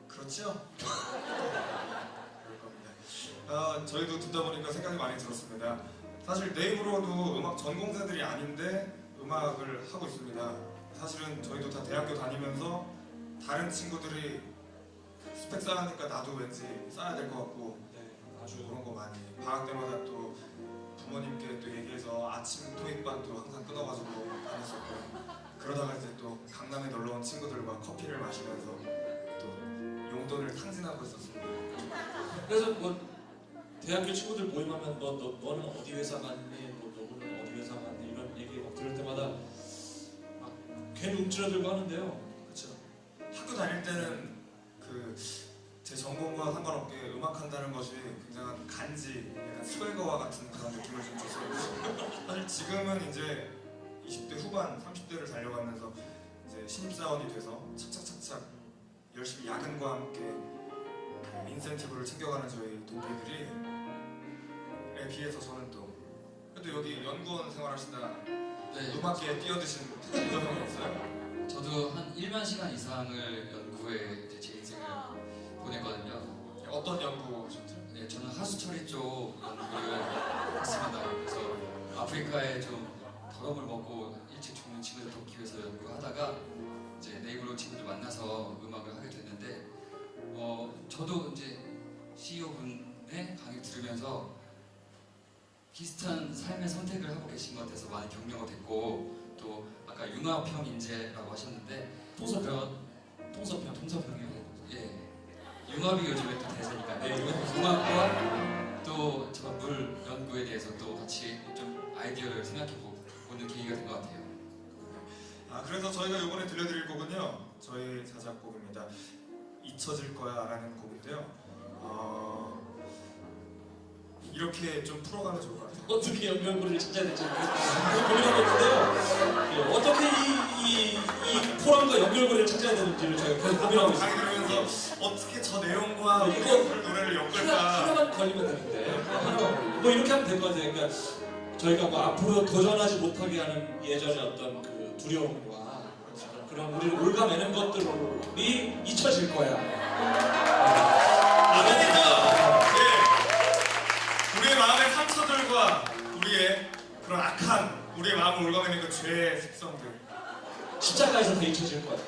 그렇죠? 그럴 겁니다. 저희도 듣다 보니까 생각이 많이 들었습니다. 사실 네이버로도 음악 전공자들이 아닌데 음악을 하고 있습니다. 사실은 저희도 다 대학교 다니면서 다른 친구들이 스펙 쌓으니까 나도 왠지 쌓아야 될 것 같고 네, 아주 아주 그런 거 많이 방학 때마다 또 부모님께 또 얘기해서 아침 토익반도 항상 끊어가지고 다녔었고 그러다가 이제 또 강남에 놀러온 친구들과 커피를 마시면서 또 용돈을 탕진하고 있었습니다. 그래서 뭐 대학교 친구들 모임하면 너는 어디 회사 갔니? 너는 어디 회사 갔니? 이런 얘기 막 들을 때마다 막 괜히 움츠러들고 하는데요. 그렇죠. 학교 다닐 때는 제 전공과 상관없게 음악한다는 것이 굉장한 간지, 약간 스웨거와 같은 그런 느낌을 좀 줬어요. 사실 지금은 이제 20대 후반, 30대를 달려가면서 이제 신입사원이 돼서 착착착착 열심히 야근과 함께 인센티브를 챙겨가는 저희 동기들에 비해서 저는 또 그래도 여기 연구원 생활하시다 네, 음악계에 뛰어드신 이정형이 있어요. 저도 한 1만 시간 이상을 연구에 이제 제 인생을 보냈거든요. 어떤 연구하셨죠? 네, 저는 하수 처리 쪽 연구를 했습니다. 그래서 아프리카에 좀 더러움을 먹고 일찍 죽는 친구들 돕기 위해서 연구하다가 이제 네이버로 친구들 만나서 음악을 하게 됐는데, 저도 이제 CEO 분의 강의 들으면서 비슷한 삶의 선택을 하고 계신 것 같아서 많이 격려가 됐고, 또 아까 융합형 인재라고 하셨는데 통섭형이요? 예. 융합이 요즘에 또 대세니까 네, 융합과 또 물 연구에 대해서 또 같이 좀 아이디어를 생각해보는 계기가 된 것 같아요. 그래서 저희가 이번에 들려드릴 곡은요, 저희 자작곡입니다. 잊혀질 거야 라는 곡인데요. 이렇게 좀 풀어가면 좋을 것 같아요. 어떻게 연결고리를 찾아야 될지 고민하고 있는데요. 어떻게 이 포럼과 연결고리를 찾아야 되는지를 저희가 계속 고민하고 있습니다. 강의 들으면서 어떻게 저 내용과 이거 그 노래를 엮을까. 하나만 걸리면 되는데 하나만 뭐 이렇게 하면 될 것 같아요. 그러니까 저희가 뭐 앞으로 도전하지 못하게 하는 예전의 어떤 그 두려움과 그런 우리를 올가매는 것들이 잊혀질 거야. 아멘이죠. 우리의 마음의 상처들과 우리의 그런 악한 우리의 마음을 올가매는 그 죄의 습성들. 십자가에서 다 잊혀질 거야.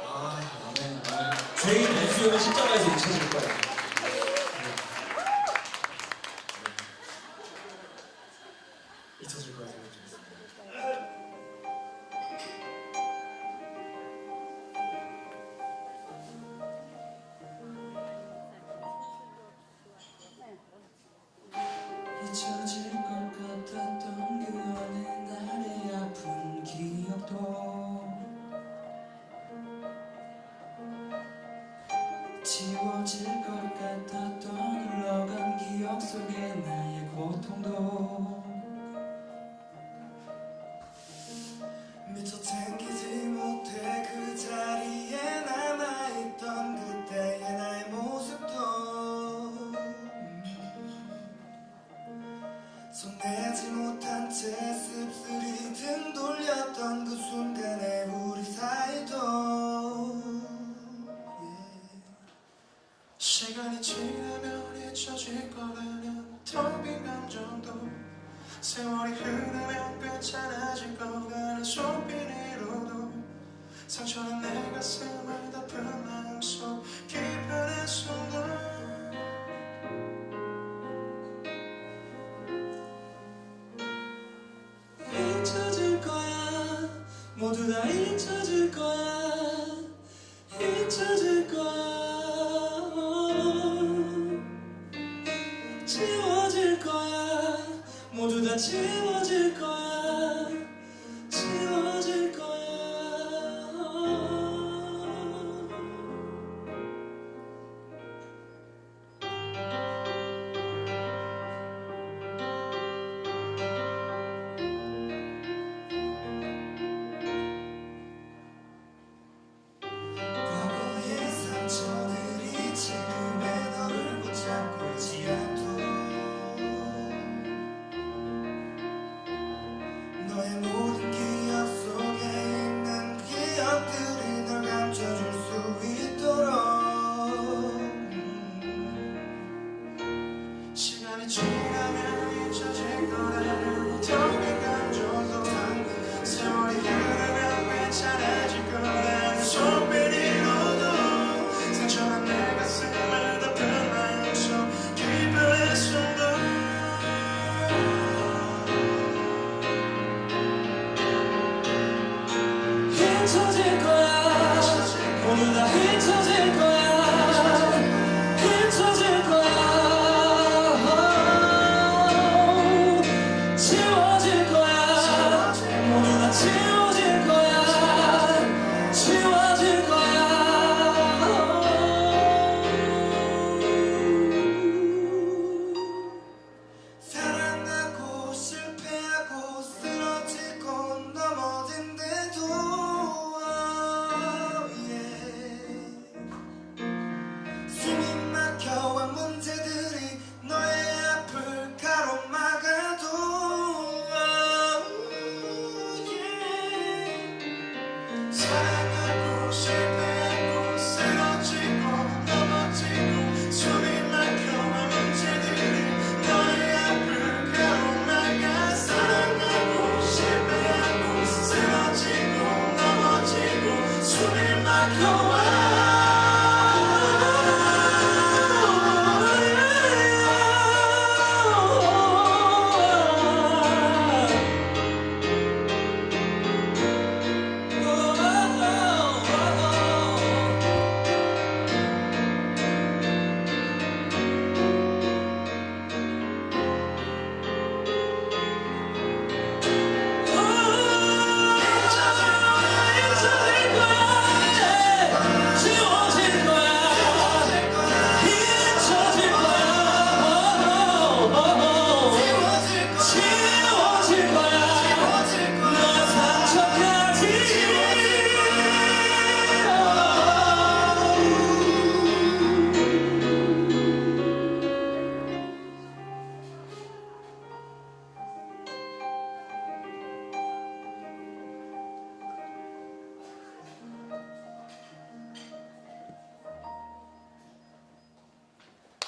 아멘. 죄인의 수용은 십자가에서 잊혀질 거야. 잊혀질 거야 생각 좀 있습니다. 지워질 것 같았던 흘러간 기억 속에 나의 고통도 미처 챙기지 못해 그 자리에 남아있던 그때의 나의 모습도 손대지 못한 채 씁쓸히 등 돌렸던 그 순간의 우리 사이도 시간이 지나면 잊혀질 거라는 텅빈 감정도 세월이 흐르면 괜찮아질 거라는 소비니로도 상처는 내 가슴을 덮은 마음속 깊은 순간 잊혀질 거야 모두 다 잊혀질 거야 잊혀질 거야 지워질 거야 모두 다 지워질 거야 지워질 거야 과거의 상처들이 지금의 너를 붙잡고 있지 않도록 너의 모든 기억 속에 있는 기억들이 널 감춰줄 수 있도록 시간이 지나면 잊혀질 거라는 텅빈 감정도 세월이 흐르면 괜찮아질 거라는 소비니로도 상처난 내 가슴을 덮은 마음속 깊은 순간 잊혀질 거야 모두 다 잊혀질 거야 잊혀질 거야 지워질 거야 모두 다 지워질 거야 지워질 거야 사랑하고 실패하고 쓰러지고 넘어진데도 숨이 막혀와 문제들이 너의 앞을 가로막아도 사랑하고 실패하고 쓰러지고 넘어지고 숨이 막혀와 문제들이 너의 앞을 가로막아 사랑하고 실패하고 쓰러지고 넘어지고 숨이 막혀와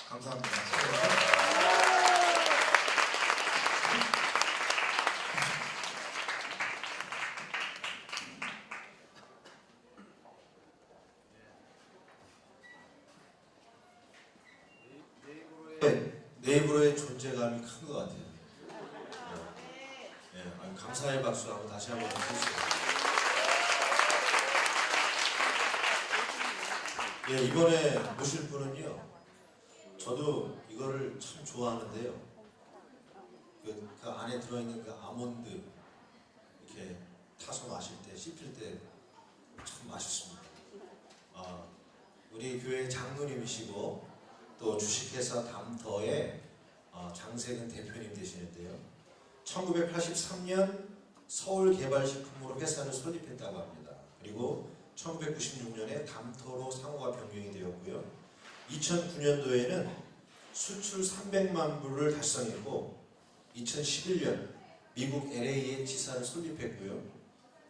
감사합니다. 내 입으로의 존재감이 큰 것 같아요. 감사의 박수 한번 다시 한번 해주세요. 이번에 모실 분은요, 저도 이거를 참 좋아하는데요. 그 안에 들어있는 그 아몬드 이렇게 타서 마실 때, 씹힐 때 참 맛있습니다. 우리 교회 장로님이시고 또 주식회사 담터의 장세근 대표님 되시는데요. 1983년 서울개발식품으로 회사를 설립했다고 합니다. 그리고 1996년에 담터로 상호가 변경이 되었고요. 2009년도에는 수출 300만 불을 달성했고 2011년 미국 LA에 지사를 설립했고요.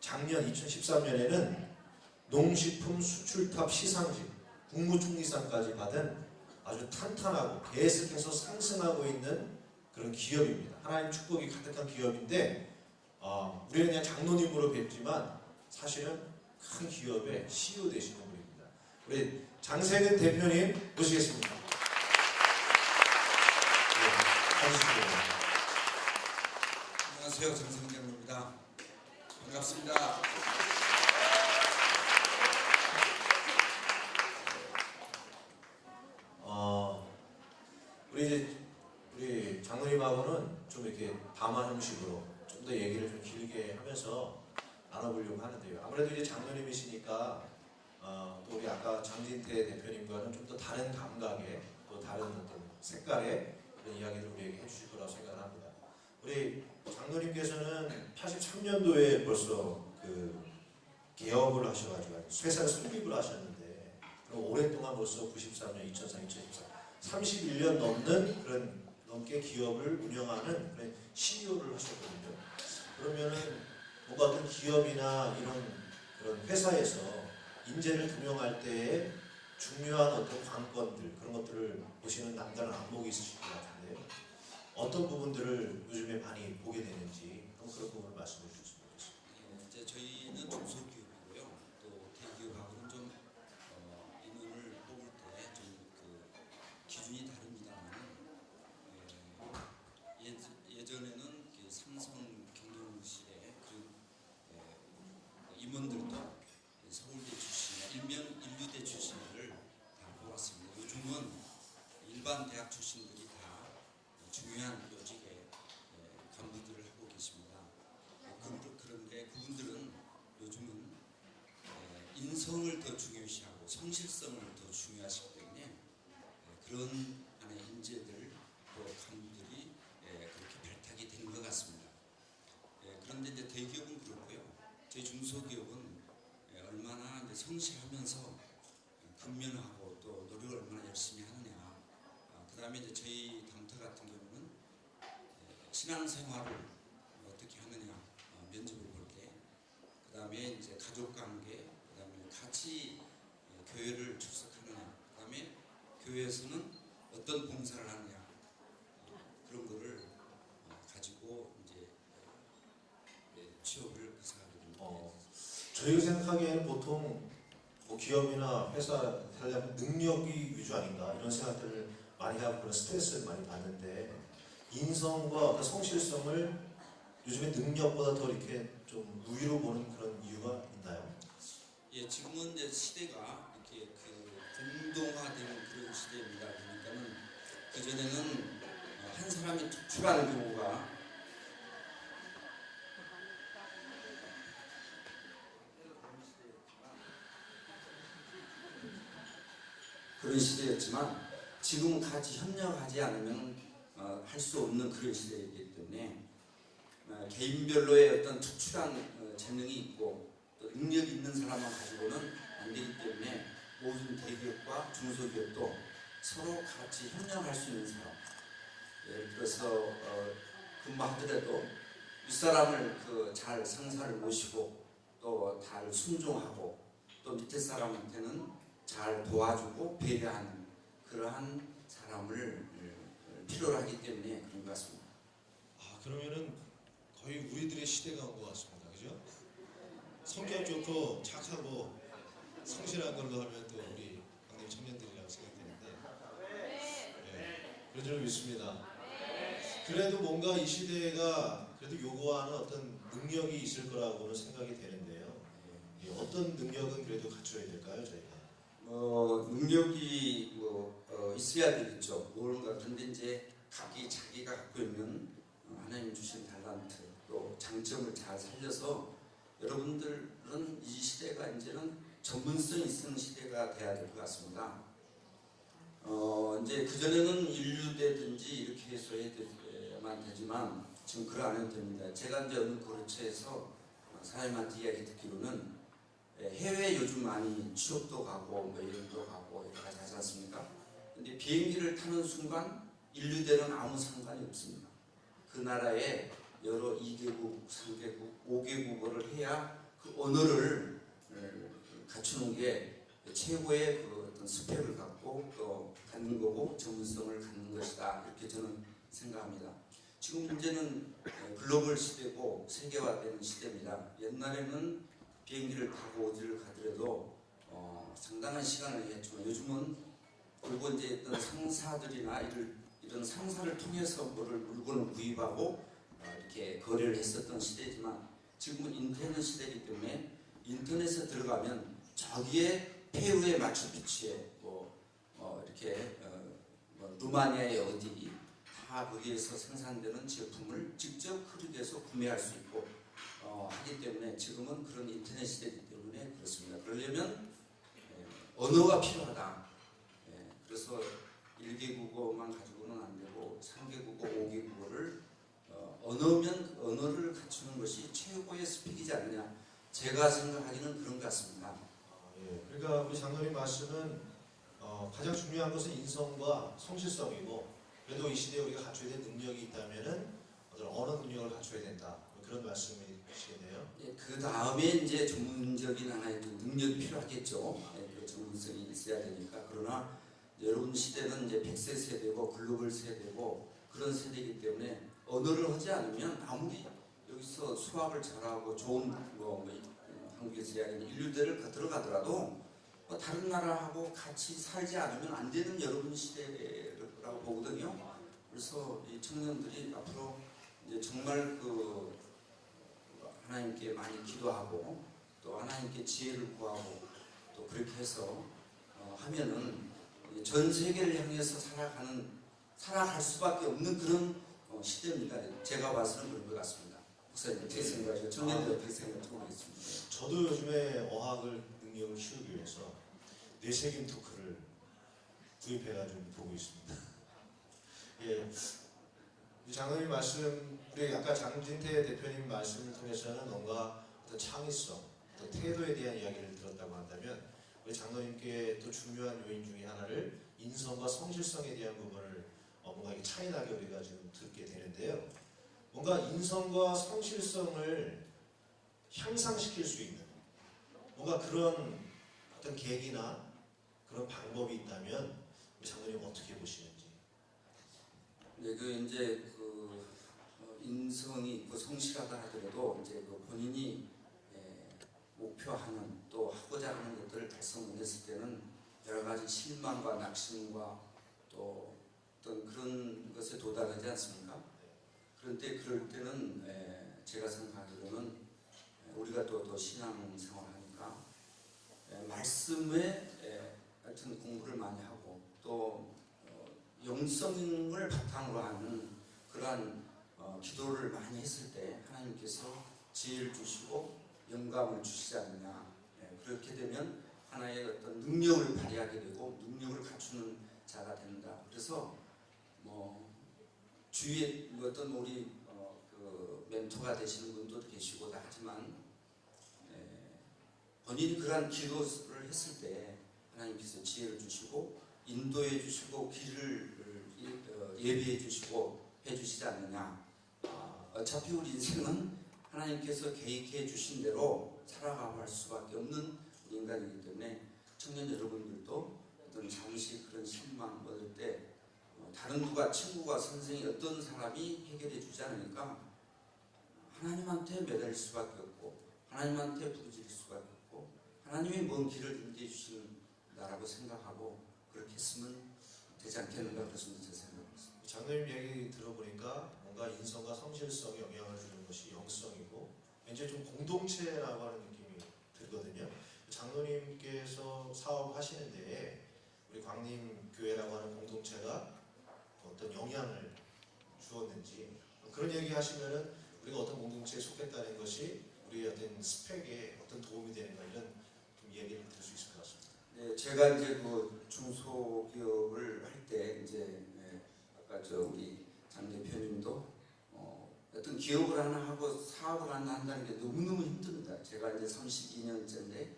작년 2013년에는 농식품 수출탑 시상식 국무총리상까지 받은 아주 탄탄하고 계속해서 상승하고 있는 그런 기업입니다. 하나님 축복이 가득한 기업인데 우리는 그냥 장로님으로 뵙지만 사실은 큰 기업의 CEO 되시는 분입니다. 우리 장세근 대표님 모시겠습니다. 앉으시죠. 안녕하세요. 장세근 장로입니다. 반갑습니다. 우리 장로님하고는 좀 이렇게 담화 형식으로 좀 더 얘기를 좀 길게 하면서 나눠보려고 하는데요. 아무래도 이제 장로님이시니까 또 우리 아까 장진태 대표님과는 좀 더 다른 감각의 또 다른 어떤 색깔의 그런 이야기를 우리에게 해주실 거라고 생각을 합니다. 우리 장로님께서는 83년도에 벌써 그 개업을 하셔가지고 회사를 설립을 하셨는데 그럼 오랫동안 벌써 93년, 2003, 2014 31년 넘게 기업을 운영하는 그런 CEO를 하셨거든요. 그러면은 뭔가 어떤 기업이나 이런 그런 회사에서 인재를 등용할 때에 중요한 어떤 관건들 그런 것들을 보시는 남다른 안목이 있으실 것 같은데요. 어떤 부분들을 요즘에 많이 보게 되는지 그런 부분을 말씀해 주셨으면 좋겠습니다. 이제 저희는 중소기업이고요. 또 대기업하고는 좀 인원을 뽑을 때 좀 그 기준이 다릅니다만 예전에는 그 삼성 경영실에 그 임원들도 서울대 출신이나 일명 인류대 출신들을 다 뽑았습니다. 요즘은 일반 대학 출신들이 다 중요한 요직에 간부들을 하고 계십니다. 그런데 그분들은 요즘은 인성을 더 중요시하고 성실성을 더 중요하시기 때문에 그런 안에 인재들 또 간부들이 그렇게 발탁이 된 것 같습니다. 그런데 이제 대기업은 그렇고요. 저희 중소기업은 얼마나 이제 성실하면서 근면하고 또 노력을 얼마나 열심히 하느냐. 그다음에 이제 저희 담터 같은 경우는 신앙생활을 어떻게 하느냐 면접을 볼 때, 그다음에 이제 가족관계, 그다음에 같이 교회를 출석하느냐, 그다음에 교회에서는 어떤 봉사를 하느냐 그런 거를 가지고 이제 취업을 구상하게 됩니다. 저희가 생각하기에는 보통 뭐 기업이나 회사 하려면 능력이 위주 아닌가 이런 생각들을 많이 하고 그런 스트레스를 많이 받는데 인성과 어떤 성실성을 요즘에 능력보다 더 이렇게 좀 우위로 보는 그런 이유가 있나요? 예, 지금은 이제 시대가 이렇게 그 공동화되는 그런 시대입니다. 그러니까는 그 전에는 한 사람이 특출한 경우가 그런 시대였지만 지금은 같이 협력하지 않으면 할 수 없는 그런 시대이기 때문에 개인별로의 어떤 특출한 재능이 있고 또 능력이 있는 사람만 가지고는 안 되기 때문에 모든 대기업과 중소기업도 서로 같이 협력할 수 있는 사람, 예를 들어서 근무하더라도 윗사람을 잘 상사를 모시고 또 잘 순종하고 또 밑에 사람한테는 잘 도와주고 배려하는 그러한 사람을 필요로 하기 때문에 그런 것 같습니다. 그러면은 거의 우리들의 시대가 온 것 같습니다. 그죠? 성격 좋고 착하고 성실한 걸로 하면 또 우리 강림 청년들이라고 생각되는데 그런 줄 믿습니다. 그래도 뭔가 이 시대가 그래도 요구하는 어떤 능력이 있을 거라고는 생각이 되는데요. 어떤 능력은 그래도 갖춰야 될까요, 저희가? 능력이 있어야 되겠죠. 뭔가 근데 이제 자기가 갖고 있는 하나님 주신 달란트 또 장점을 잘 살려서 여러분들은 이 시대가 이제는 전문성이 있는 시대가 돼야 될 것 같습니다. 이제 그전에는 인류대든지 이렇게 해서 해야만 되지만 지금 그러 안 해도 됩니다. 제가 이제 어느 거래처에서 사장님한테 이야기 듣기로는 해외 요즘 많이 취업도 가고 뭐 여행도 가고 여러 가지 하지 않습니까? 근데 비행기를 타는 순간 인류대는 아무 상관이 없습니다. 그 나라에 여러 2개국, 3개국, 5개국어를 해야 그 언어를 갖추는 게 최고의 그 어떤 스펙을 갖고 또 갖는 거고 전문성을 갖는 것이다. 이렇게 저는 생각합니다. 지금 문제는 글로벌 시대고 세계화되는 시대입니다. 옛날에는 비행기를 타고 어디를 가더라도 상당한 시간을 했지만 요즘은 그리고 이제 어떤 상사들이나 이런 상사를 통해서 물건을 구입하고 이렇게 거래를 했었던 시대지만 지금은 인터넷 시대이기 때문에 인터넷에 들어가면 저기에 페루의 마추픽추에 이렇게 루마니아의 어디 다 거기에서 생산되는 제품을 직접 크루에서 구매할 수 있고 하기 때문에 지금은 그런 인터넷 시대이기 때문에 그렇습니다. 그러려면 언어가 필요하다. 그래서 1개 국어만 가지고는 안 되고 3개 국어, 5개 국어를 언어면 언어를 갖추는 것이 최고의 스펙이지 않느냐. 제가 생각하기는 그런 것 같습니다. 예. 그러니까 우리 장로님 말씀은 가장 중요한 것은 인성과 성실성이고 그래도 이 시대에 우리가 갖춰야 될 능력이 있다면은 어떤 언어 능력을 갖춰야 된다. 그런 말씀이시겠네요. 예, 그 다음에 이제 전문적인 하나의 능력이 필요하겠죠. 그 전문성이 있어야 되니까. 그러나 여러분 시대는 이제 100세 세대고 글로벌 세대고 그런 세대이기 때문에 언어를 하지 않으면 아무리 여기서 수학을 잘하고 좋은 한국에서 이야기하는 인류대를 들어가더라도 다른 나라하고 같이 살지 않으면 안 되는 여러분 시대라고 보거든요. 그래서 이 청년들이 앞으로 이제 정말 그 하나님께 많이 기도하고 또 하나님께 지혜를 구하고 또 그렇게 해서 하면은 전 세계를 향해서 살아갈 수밖에 없는 그런 시대입니다. 제가 봐서는 그런 것 같습니다. 목사님 어떻게 생각하세요? 청년들 어떻게 생각하고 있습니까? 저도 요즘에 어학을 능력을 키우기 위해서 뇌세균 토크를 구입해가지고 보고 있습니다. 예, 장로님 말씀, 우리 아까 장진태 대표님 말씀을 통해서는 뭔가 어떤 창의성, 어떤 태도에 대한 이야기를 들었다고 한다면 우리 장로님께 또 중요한 요인 중에 하나를 인성과 성실성에 대한 부분을 뭔가 차이나게 우리가 지금 듣게 되는데요. 뭔가 인성과 성실성을 향상시킬 수 있는 뭔가 그런 어떤 계기나 그런 방법이 있다면 우리 장로님 어떻게 보시는지? 네, 이제 인성이 있고 성실하다 하더라도 이제 본인이 목표하는 또 하고자 하는 것들을 달성 못했을 때는 여러 가지 실망과 낙심과 또 어떤 그런 것에 도달하지 않습니까? 그런데 그럴 때는 제가 생각하기로는 우리가 또 신앙생활 하니까 말씀에 하여튼 공부를 많이 하고 또 영성을 바탕으로 하는 그러한 기도를 많이 했을 때 하나님께서 지혜를 주시고 영감을 주시지 않느냐. 그렇게 되면 하나의 어떤 능력을 발휘하게 되고 능력을 갖추는 자가 된다. 그래서 주위에 어떤 우리 그 멘토가 되시는 분도 계시고 다 하지만 본인이 그러한 기도를 했을 때 하나님께서 지혜를 주시고 인도해 주시고 길을 예비해 주시고 해주시지 않느냐. 어차피 우리 인생은 하나님께서 계획해 주신 대로 살아가고 할 수밖에 없는 우리 인간이기 때문에 청년 여러분들도 어떤 잠시 그런 실망 얻을 때 다른 누가 친구가 선생이 어떤 사람이 해결해 주지 않으니까 하나님한테 매달릴 수밖에 없고 하나님한테 부르짖을 수밖에 없고 하나님이 먼 길을 인도해 주신다라고 생각하고 그렇게 했으면 되지 않겠는가 그렇습니다. 제 생각입니다. 장로님 얘기 들어보니까 뭔가 인성과 성실성에 영향을 주는 것이 영성이고 이제 좀 공동체라고 하는 느낌이 들거든요. 장로님께서 사업하시는데 우리 광림교회라고 하는 공동체가 어떤 영향을 주었는지 그런 얘기 하시면은 우리가 어떤 공동체에 속했다는 것이 우리의 어떤 스펙에 어떤 도움이 되는가 이런 좀 좀 얘기를 들을 수 있을 것 같습니다. 네, 제가 이제 그 중소기업을 할 때 이제 아까 저 우리 장 대표님도 어떤 기업을 하나 하고 사업을 하나 한다는 게 너무너무 힘듭니다. 제가 이제 32년째인데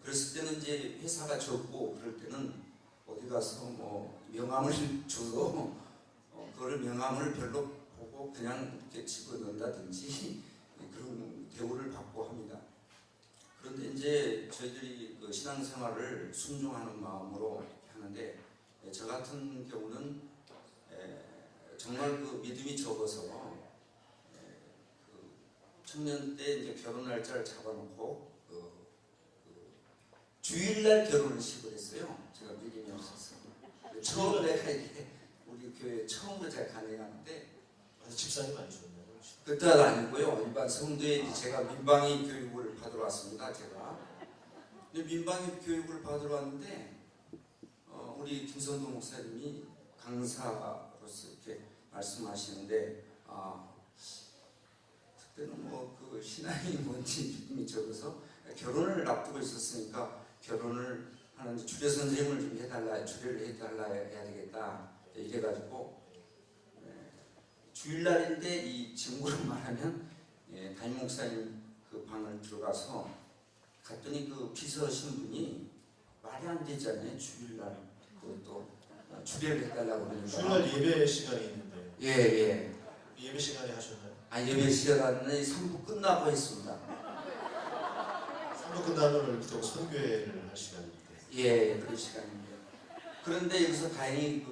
그랬을 때는 이제 회사가 적고 그럴 때는 어디 가서 뭐 명함을 줘도 그거를 명함을 별로 보고 그냥 이렇게 집어넣는다든지 그런 대우를 받고 합니다. 그런데 이제 저희들이 그 신앙생활을 순종하는 마음으로 하는데 저 같은 경우는 정말 그 믿음이 적어서 그 청년 때 이제 결혼 날짜를 잡아놓고 주일날 결혼식을 했어요. 제가 믿음이 없어서 처음 내가 이게 우리 교회 처음으로 제가 간행하는데 집사님 아니셨나요? 그때는 아니고요. 일반 성도에 이제 제가 민방위 교육을 받으러 왔습니다. 제가 근데 민방위 교육을 받으러 왔는데 우리 김선도 목사님이 강사로서 이렇게 말씀하시는데 그때는 뭐 그 신앙이 뭔지 믿음이 적어서 결혼을 앞두고 있었으니까 결혼을 하는데 주례 선생님을 좀 해달라, 주례를 해달라 해야 되겠다 이래가지고 주일날인데 이 친구로 말하면 담임 목사님 그 방을 들어가서 갔더니 그 비서 신분이 말이 안 되잖아요. 주일날 그것도 주례를 해달라고 그러니까 주일날 예배 시간이 있는데 예. 예배 시간에 하셨나요? 예배 시간은 3부 끝나고 했습니다. 3부 끝나면 보통 선교회를 할 시간인데 예, 그런 시간인데 그런데 여기서 다행히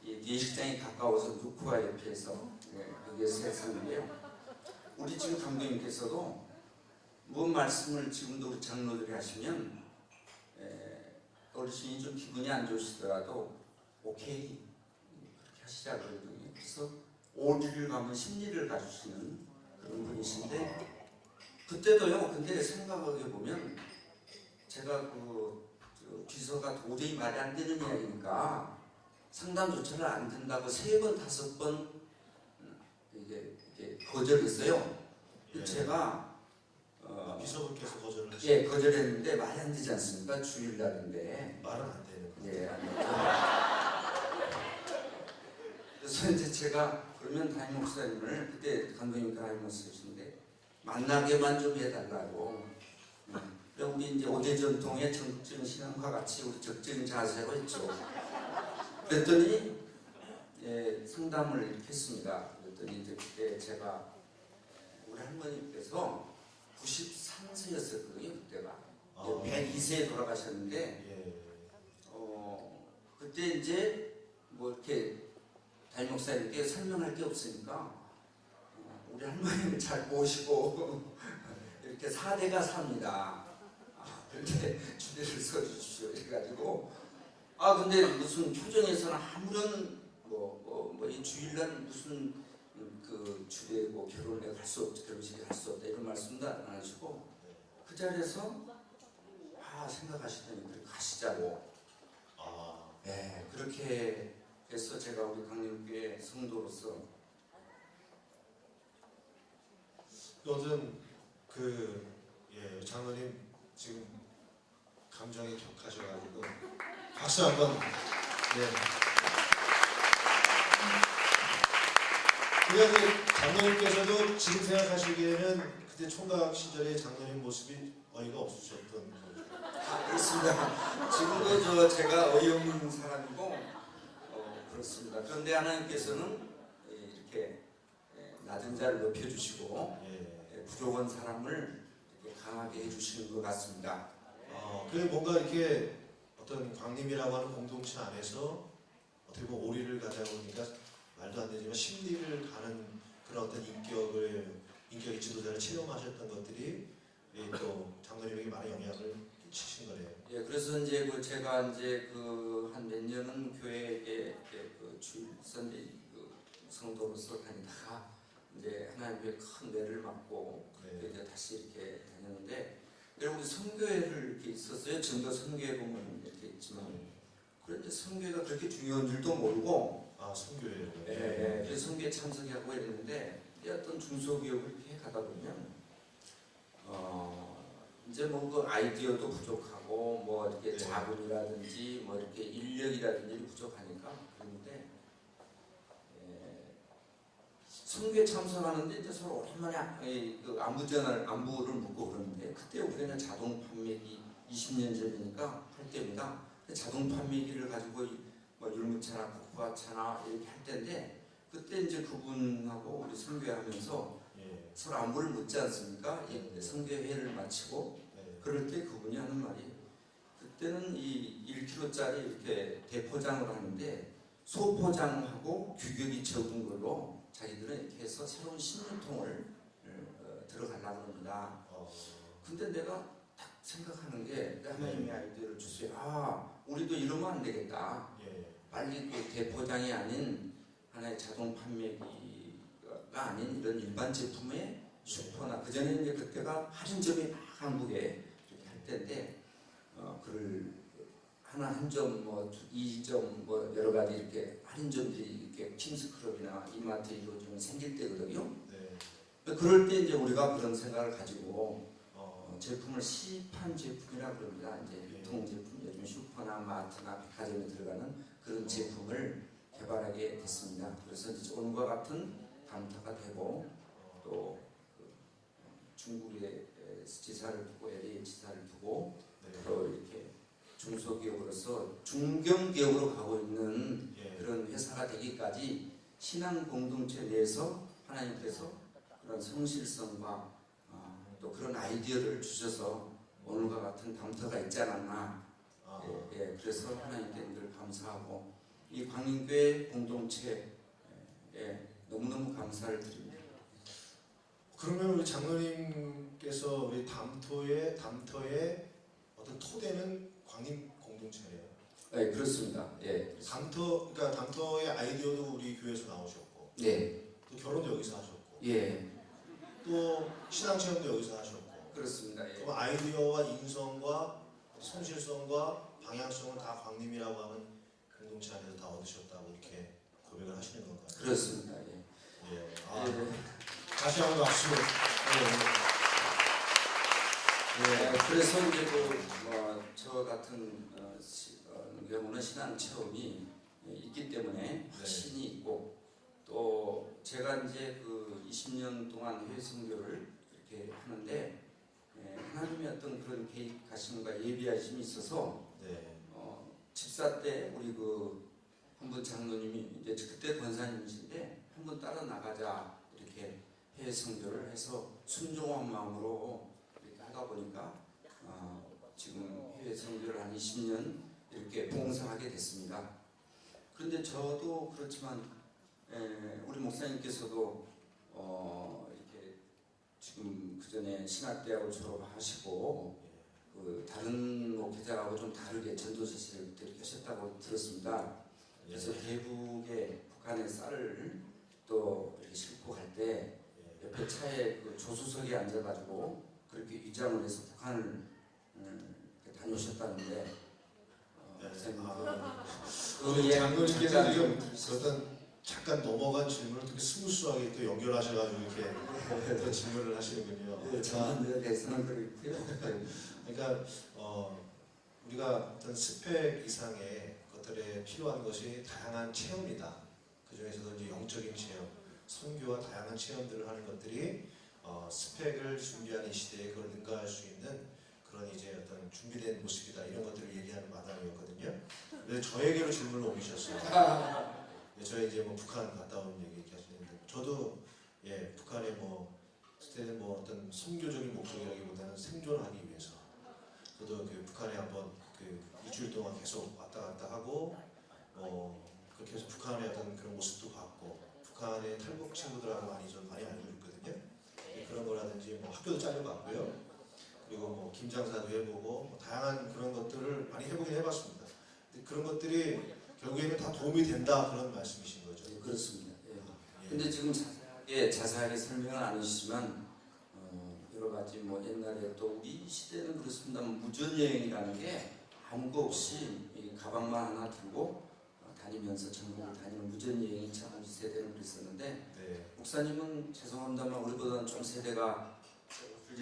예식장이 가까워서 누쿠아 옆에서 거기에서 했었는데요. 우리 지금 감독님께서도 뭔 말씀을 지금도 우리 장로들이 하시면 어르신이 좀 기분이 안 좋으시더라도 오케이 그렇게 하시자 그러거든요. 그래서 오리를 가면 심리를 가주시는 그런 분이신데 그때도요. 근데 생각해 보면 제가 그 비서가 도저히 말이 안 되는 이야기니까 상담조차를 안 된다고 3번, 5번 이게 거절했어요. 예. 제가 비서분께서 거절을 하시고 예, 거절했는데 말이 안 되지 않습니까? 주일날인데 말은 안 되는 거예요. 예, 안 되죠. 그래서 이제 제가 그러면 담임 목사님을 그때 감독님 담임 목사님이신데 만나게만 좀 해달라고. 그럼 우리 이제 오대 전통의 정적인 신앙과 같이 우리 적적인 자세로 했죠. 그랬더니 상담을 이렇게 했습니다. 그랬더니 이제 그때 제가 우리 할머니께서 93세였었거든요. 그때가 102세에 돌아가셨는데 그때 이제 뭐 이렇게 담임 목사님께 설명할 게 없으니까 우리 할머니를 잘 모시고 이렇게 4대가 삽니다. 그런데 주례를 써주십시오. 이래가지고 근데 무슨 표정에서는 아무런 이 주일날 무슨 그 주례고 결혼을 할 수 없다, 결혼식을 할 수 없다 이런 말씀도 안 하시고 그 자리에서 생각하시더니 그렇게 가시자고. 네, 그렇게 해서 제가 우리 강림교회 성도로서 어떤 장로님 지금 감정이 격하셔가지고 박수 한번. 그런데 장로님께서도 지금 생각하시기에는 그때 총각 시절의 장로님 모습이 어이가 없으셨던 거죠. 그렇습니다. 지금도 제가 어이없는 사람이고 그렇습니다. 그런데 하나님께서는 이렇게 낮은 자를 높여주시고 부족한 사람을 이렇게 강하게 해주시는 것 같습니다. 그게 뭔가 이렇게 어떤 광림이라고 하는 공동체 안에서 어떻게 보면 오리를 가다 보니까 말도 안 되지만 심리를 가는 그런 어떤 인격의 지도자를 체험하셨던 것들이 또 장로님에게 많은 영향을 끼치신 거네요. 예, 그래서 이제 제가 이제 한 몇 년은 교회에 주일 선대 성도로서 다니다가 이제 하나님의 큰 매를 맞고 이제 다시 이렇게 다녔는데 우리 선교회를 이렇게 있었어요. 전도 선교회 보면 이렇게 있지만 그런데 선교회가 그렇게 중요한 줄도 모르고 선교회요. 그래서 선교회 참석하고 이랬는데 어떤 중소기업을 이렇게 가다 보면 이제 뭐 그 아이디어도 부족하고 뭐 이렇게 네. 자본이라든지 뭐 이렇게 인력이라든지 부족하니까 그런데 선교에 참석하는데 이제 서로 오랜만에 그 안부를 묻고 그러는데 그때 우리는 자동 판매기 20년 전이니까 할 때입니다. 자동 판매기를 가지고 뭐 율무차나 국화차나 이렇게 할 때인데 그때 이제 그분하고 우리 선교하면서 예. 서로 안부를 묻지 않습니까? 선교회를 마치고 네. 그럴 때 그분이 하는 말이 그때는 이 1kg짜리 이렇게 대포장을 하는데 소포장하고 규격이 적은 걸로 자기들은 이렇게 해서 새로운 신문통을 들어가려고 합니다. 근데 내가 딱 생각하는 게 하나님의 아이디어를 주세요. 아, 우리도 이러면 안 되겠다. 예. 빨리 그 대포장이 아닌 하나의 자동 판매기가 아닌 이런 일반 제품의 슈퍼나 그 전에 이제 그때가 할인점이 막 한국에 이렇게 할 때인데 그를 하나 한 점 뭐 2점 뭐 여러 가지 이렇게 할인점들이 이렇게 킹스클럽이나 이마트 이런 생길 때거든요. 네. 그럴 때 이제 우리가 그런 생각을 가지고 제품을 시판 제품이라 그럽니다. 이제 유통 제품, 요즘 슈퍼나 마트나 백화점에 들어가는 그런 제품을 개발하게 됐습니다. 그래서 이제 오늘과 같은 담터가 되고 또 중국의 지사를 두고 LA 지사를 두고 또 이렇게 중소기업으로서 중견기업으로 가고 있는 그런 회사가 되기까지 신앙 공동체 내에서 하나님께서 그런 성실성과 또 그런 아이디어를 주셔서 오늘과 같은 담터가 있지 않았나. 그래서 하나님께 늘 감사하고 이 광인교회 공동체에 너무너무 감사를 드립니다. 그러면 우리 장로님께서 우리 담터의 어떤 토대는 광인 공동체예요. 네, 그렇습니다. 예. 그러니까 담터의 아이디어도 우리 교회에서 나오셨고, 네. 또 결혼도 여기서 하셨고, 예. 또 신앙 체험도 여기서 하셨고, 그렇습니다. 예. 그럼 아이디어와 인성과 성실성과 방향성을 다 광님이라고 하는 공동체 안에서 다 얻으셨다고 이렇게 고백을 하시는 건가요? 그렇습니다. 예. 예. 다시 한번 박수. 그래서 이제 저 같은 경우는 신앙 체험이 있기 때문에 확신이 있고 또 제가 이제 그 20년 동안 해외 선교를 이렇게 하는데 하나님의 어떤 그런 계획하심과 예비하심이 있어서 집사 때 우리 그 한 분 장로님이 이제 그때 권사님이신데 한 분 따라 나가자 이렇게 해외 선교를 해서 순종한 마음으로 이렇게 하다 보니까 지금 해외 선교를 한 20년 이렇게 봉사하게 됐습니다. 그런데 저도 그렇지만 우리 목사님께서도 이렇게 지금 그 전에 신학대학을 졸업하시고 그 다른 목회자하고 좀 다르게 전도사실을 이렇게 하셨다고 들었습니다. 그래서 대북에 북한의 쌀을 또 이렇게 싣고 갈 때 옆에 차에 그 조수석에 앉아가지고 그렇게 위장을 해서 북한을 다녀오셨다는데 장로님께서 지금 어떤 잠깐 넘어간 질문을 되게 스무스하게 또 연결하셔가지고 이렇게 또 질문을 하시는군요. 전문에 대해서는 그렇고요. 그러니까 우리가 어떤 스펙 이상의 것들에 필요한 것이 다양한 체험이다. 그 중에서도 이제 영적인 체험, 선교와 다양한 체험들을 하는 것들이 스펙을 준비하는 시대에 그걸 능가할 수 있는 그런 이제 어떤 준비된 모습이다. 이런 것들을 얘기하는 마당이었거든요. 그래서 저에게로 질문을 옮기셨어요. 저희 이제 뭐 북한 갔다 온 얘기 하시는데 저도 북한에 그때는 어떤 선교적인 목적이라기보다는 생존하기 위해서 저도 그 북한에 한번 그 2주일 동안 계속 왔다 갔다 하고 그렇게 해서 북한의 어떤 그런 모습도 봤고 북한의 탈북 친구들하고 많이 알고 있거든요. 그런 거라든지 학교도 잘려봤고요. 그리고 김장사도 해보고 다양한 그런 것들을 많이 해보긴 해봤습니다. 근데 그런 것들이 결국에는 다 도움이 된다 그런 말씀이신 거죠. 네, 그렇습니다. 근데 지금 자세하게 설명을 안 해주시지만 여러 가지 옛날에 또 우리 시대는 그렇습니다. 무전여행이라는 게 아무거 없이 가방만 하나 들고 다니면서 전국을 다니는 무전여행이 참 우리 세대는 그랬었는데 목사님은 죄송합니다만 우리보다는 좀 세대가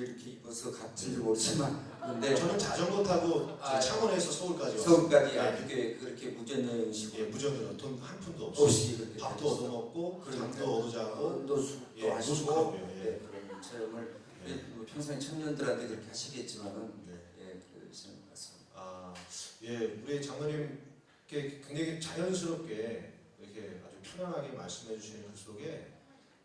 이렇게 입어서 같은지 모르지만 근데 저는 자전거 타고 아, 창원에서 서울까지 왔어요. 서울까지 네. 그렇게 무전여행식으로 예, 무전으로 돈 한 푼도 없이 없이 그렇게 밥도 얻어 먹고 그러니까. 잠도 얻어 자고 노숙도 예, 하시고 노숙하고요. 예. 네, 그런 체험을 예. 뭐 평생 청년들한테 그렇게 하시겠지만은 네. 예, 그러시는 것 같습니다. 아, 예, 우리 장로님께 굉장히 자연스럽게 이렇게 아주 편안하게 말씀해 주시는 그 속에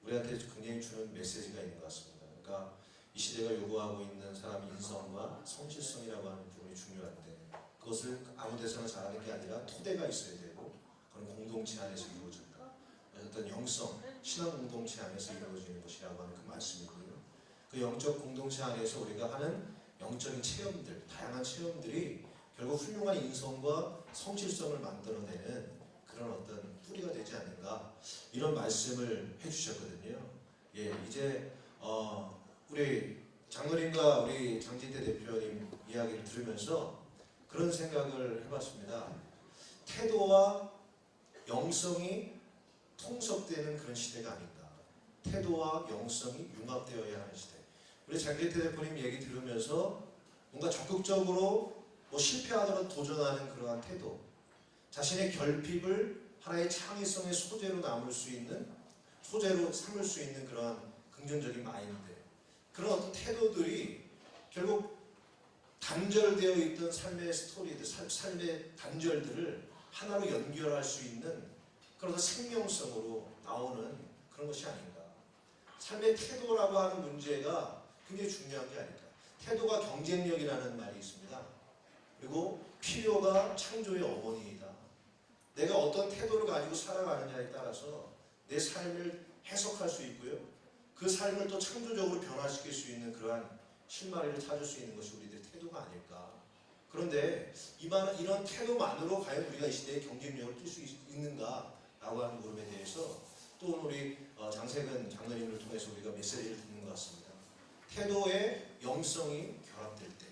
우리한테 굉장히 주는 메시지가 있는 것 같습니다. 그러니까 이 시대가 요구하고 있는 사람의 인성과 성실성이라고 하는 부분이 중요한데 그것을 아무 데서나 잘하는 게 아니라 토대가 있어야 되고 그런 공동체 안에서 이루어진다. 어떤 영성, 신앙 공동체 안에서 이루어지는 것이라고 하는 그 말씀이고요. 그 영적 공동체 안에서 우리가 하는 영적인 체험들, 다양한 체험들이 결국 훌륭한 인성과 성실성을 만들어내는 그런 어떤 뿌리가 되지 않는가 이런 말씀을 해주셨거든요. 예, 이제 우리 장로님과 우리 장진태 대표님 이야기를 들으면서 그런 생각을 해봤습니다. 태도와 영성이 통섭되는 그런 시대가 아닌가. 태도와 영성이 융합되어야 하는 시대. 우리 장진태 대표님 얘기 들으면서 뭔가 적극적으로 뭐 실패하더라도 도전하는 그러한 태도, 자신의 결핍을 하나의 창의성의 소재로 남을 수 있는, 소재로 삼을 수 있는 그러한 긍정적인 마인드, 그런 어떤 태도들이 결국 단절되어 있던 삶의 스토리들, 삶의 단절들을 하나로 연결할 수 있는 그런 생명성으로 나오는 그런 것이 아닌가. 삶의 태도라고 하는 문제가 굉장히 중요한 게 아닐까. 태도가 경쟁력이라는 말이 있습니다. 그리고 필요가 창조의 어머니이다. 내가 어떤 태도를 가지고 살아가느냐에 따라서 내 삶을 해석할 수 있고요. 그 삶을 또 창조적으로 변화시킬 수 있는 그러한 실마리를 찾을 수 있는 것이 우리들의 태도가 아닐까. 그런데 이런 태도만으로 과연 우리가 이 시대에 경쟁력을 뛸 수 있는가라고 하는 물음에 대해서 또 오늘 우리 장세근 장로님을 통해서 우리가 메시지를 듣는 것 같습니다. 태도의 영성이 결합될 때,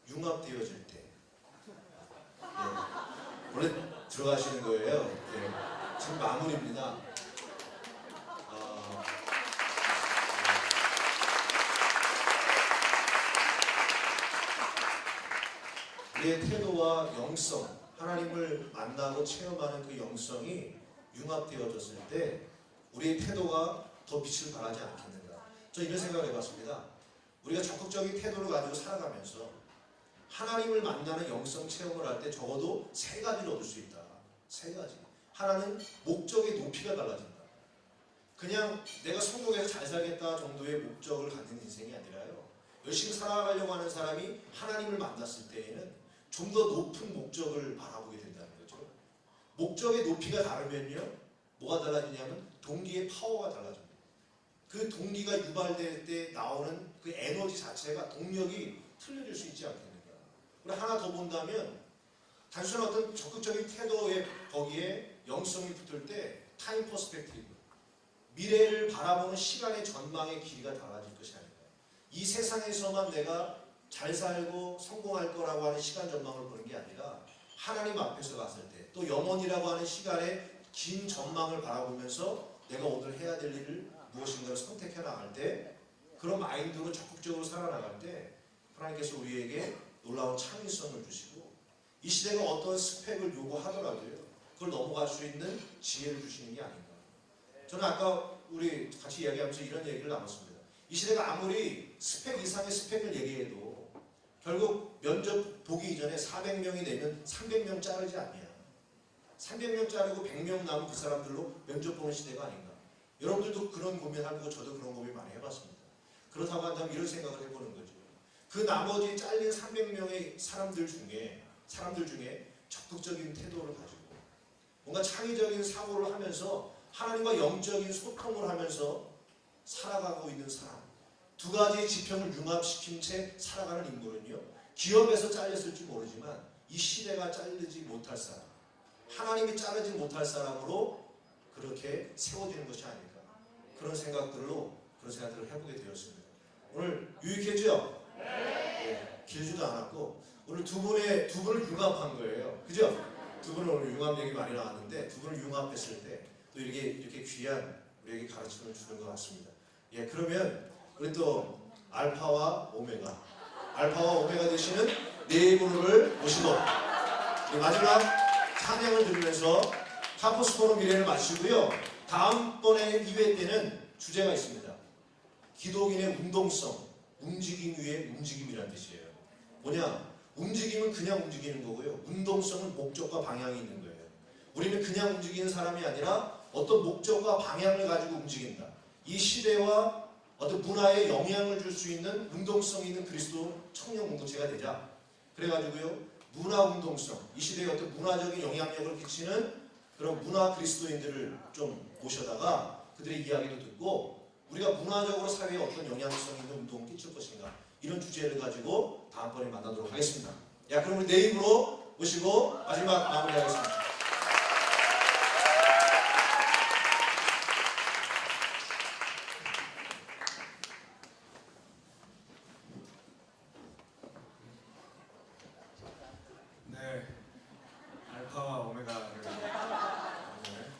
융합되어질 때, 예, 원래 들어가시는 거예요. 예, 지금 마무리입니다. 우리의 태도와 영성, 하나님을 만나고 체험하는 그 영성이 융합되어졌을 때 우리의 태도가 더 빛을 발하지 않겠는가. 저 이런 생각을 해봤습니다. 우리가 적극적인 태도를 가지고 살아가면서 하나님을 만나는 영성 체험을 할 때 적어도 세 가지를 얻을 수 있다. 세 가지. 하나는 목적의 높이가 달라진다. 그냥 내가 성공해서 잘 살겠다 정도의 목적을 갖는 인생이 아니라요. 열심히 살아가려고 하는 사람이 하나님을 만났을 때에는 좀 더 높은 목적을 바라보게 된다는 거죠. 목적의 높이가 다르면요. 뭐가 달라지냐면 동기의 파워가 달라집니다. 그 동기가 유발될 때 나오는 그 에너지 자체가 동력이 틀려질 수 있지 않겠는가. 우리 하나 더 본다면 단순한 어떤 적극적인 태도에 거기에 영성이 붙을 때 타임 퍼스펙티브, 미래를 바라보는 시간의 전망의 길이가 달라질 것이 아닌가. 이 세상에서만 내가 잘 살고 성공할 거라고 하는 시간 전망을 보는 게 아니라 하나님 앞에서 갔을 때 또 영원이라고 하는 시간의 긴 전망을 바라보면서 내가 오늘 해야 될 일을 무엇인가를 선택해 나갈 때 그런 마인드로 적극적으로 살아나갈 때 하나님께서 우리에게 놀라운 창의성을 주시고 이 시대가 어떤 스펙을 요구하더라도요 그걸 넘어갈 수 있는 지혜를 주시는 게 아닌가. 저는 아까 우리 같이 이야기하면서 이런 얘기를 나눴습니다. 이 시대가 아무리 스펙 이상의 스펙을 얘기해도 결국 면접 보기 이전에 400명이 되면 300명 자르지 않냐. 300명 자르고 100명 남은 그 사람들로 면접 보는 시대가 아닌가. 여러분들도 그런 고민하고 저도 그런 고민 많이 해봤습니다. 그렇다고 한다면 이런 생각을 해보는 거죠. 그 나머지 잘린 300명의 사람들 중에 적극적인 태도를 가지고 뭔가 창의적인 사고를 하면서 하나님과 영적인 소통을 하면서 살아가고 있는 사람, 두 가지의 지평을 융합시킨 채 살아가는 인물은요, 기업에서 잘렸을지 모르지만 이 시대가 자르지 못할 사람, 하나님이 자르지 못할 사람으로 그렇게 세워지는 것이 아닐까. 그런 생각들을 해보게 되었습니다. 오늘 유익했죠? 네. 길지도 않았고 오늘 두 분을 융합한 거예요. 그죠? 두 분은 오늘 융합 얘기 많이 나왔는데 두 분을 융합했을 때 또 이렇게 귀한 우리에게 가르침을 주는 것 같습니다. 예, 그러면 우리 또 알파와 오메가, 알파와 오메가 되시는 네 분을 모시고 마지막 찬양을 들으면서 카포스 포럼 1회를 마치고요. 다음번에 2회 때는 주제가 있습니다. 기독인의 운동성, 움직임 위에 움직임이라는 뜻이에요. 뭐냐? 움직임은 그냥 움직이는 거고요. 운동성은 목적과 방향이 있는 거예요. 우리는 그냥 움직이는 사람이 아니라 어떤 목적과 방향을 가지고 움직인다. 이 시대와 어떤 문화에 영향을 줄 수 있는 운동성 있는 그리스도 청년 공동체가 되자. 그래가지고요, 문화 운동성, 이 시대에 어떤 문화적인 영향력을 끼치는 그런 문화 그리스도인들을 좀 모셔다가 그들의 이야기도 듣고 우리가 문화적으로 사회에 어떤 영향성 있는 운동을 끼칠 것인가, 이런 주제를 가지고 다음번에 만나도록 하겠습니다. 야, 그럼 우리 내 입으로 모시고 마지막 마무리하겠습니다. 네, 알파와 오메가를 오늘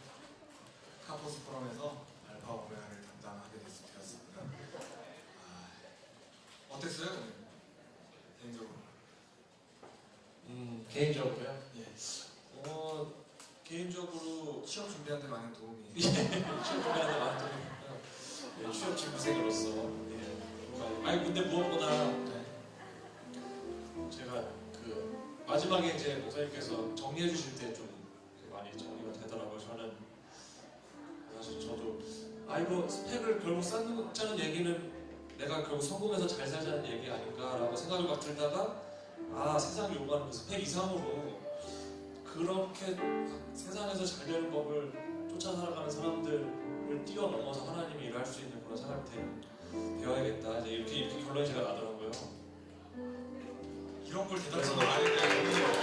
카포스 포럼에서 알파와 오메가를 담당하게 되었습니다. 어땠어요 오늘? 개인적으로? 개인적으로요? 예. 개인적으로 시험 준비하는데 많은 도움이. 취업 준비하는 많은 도움이 취업 준비생으로서 아니 근데 무엇보다 제가 그 마지막에 이제 목사님께서 정리해 주실 때 좀 많이 정리가 되더라고요. 저는 사실 저도 이거 스펙을 결국 쌓는 얘기는 내가 결국 성공해서 잘 살자는 얘기 아닌가라고 생각을 막 들다가 세상이 요구하는 그 스펙 이상으로 그렇게 세상에서 잘 되는 법을 쫓아 살아가는 사람들을 뛰어넘어서 하나님이 일할 수 있는 그런 사람이 되어야겠다. 이제 이렇게 결론이 제가 나더라고요. 이런 걸 대답적으로 안 했는데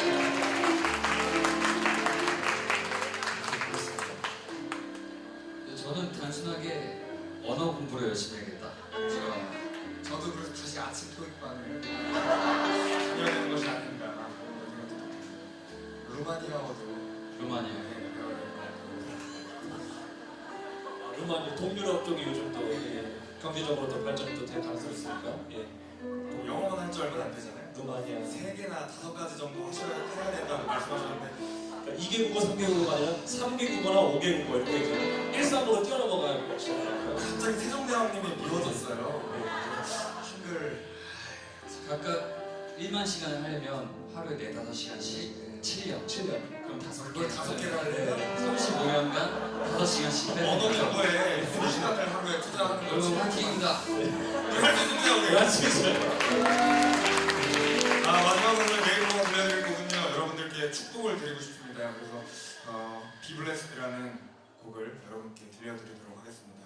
저는 단순하게 언어 공부를 열심히 해야겠다. 저도 그래서 다시 아침 토익반을 다녀야 되는 것이 아닌가. 루마니아어도 루마니아. 루마니아 동유럽 쪽이 요즘 또 경제적으로 더 발전도 될 가능성이 있으니까. 또 영어만 할 줄 알면 안 되잖아요. 루마니아 3개나 5가지 정도 해야 된다고 말씀하셨는데, 그러니까 2개국어, 3개국어가 아니라 3개국어나 5개국어 이렇게 이제 일상으로 뛰어넘어가야 것이잖아요. 갑자기 세종대왕님이 미워졌어요. 한글 각각 1만 시간을 하려면 하루에 4-5시간씩 7년. 그럼 그걸 5개를 할래. 35년간 5시간씩 언어 빼는 거죠. 공부에 2시간을 하루에 투자하는 거지. 여러분 화이팅입니다. 할수 있습니다 우리. 마지막으로 내일로 들려드릴 곡은요, 여러분들께 축복을 드리고 싶습니다. 그래서 Be Blessed라는 곡을 여러분께 들려드리도록 하겠습니다.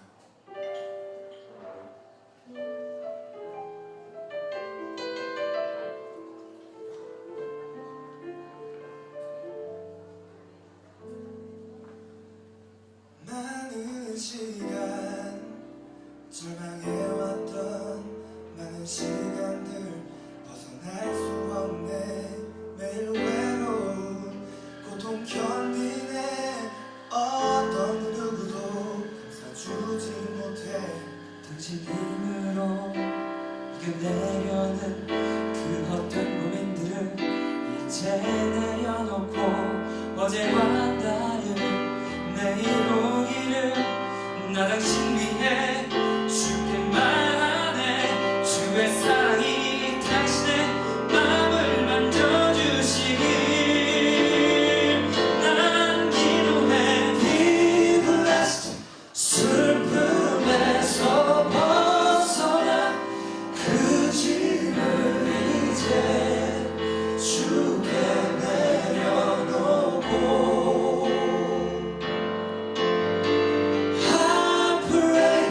많은 시간 절망해왔던 많은 시간들 벗어날 수 없네. 매일 외로운 고통 견디네. 어떤 누구도 감싸주지 못해. 당신 힘으로 이겨내려는 그 어떤 고민들을 이제 내려놓고 어제와 다른 내일 오기를 나 당신 위해 주께 말하네. 주의 사랑이 당신의 마음을 만져주시길 난 기도해. Be blessed. 슬픔에서 벗어나 그 짐을 이제 주께 내려놓고 I pray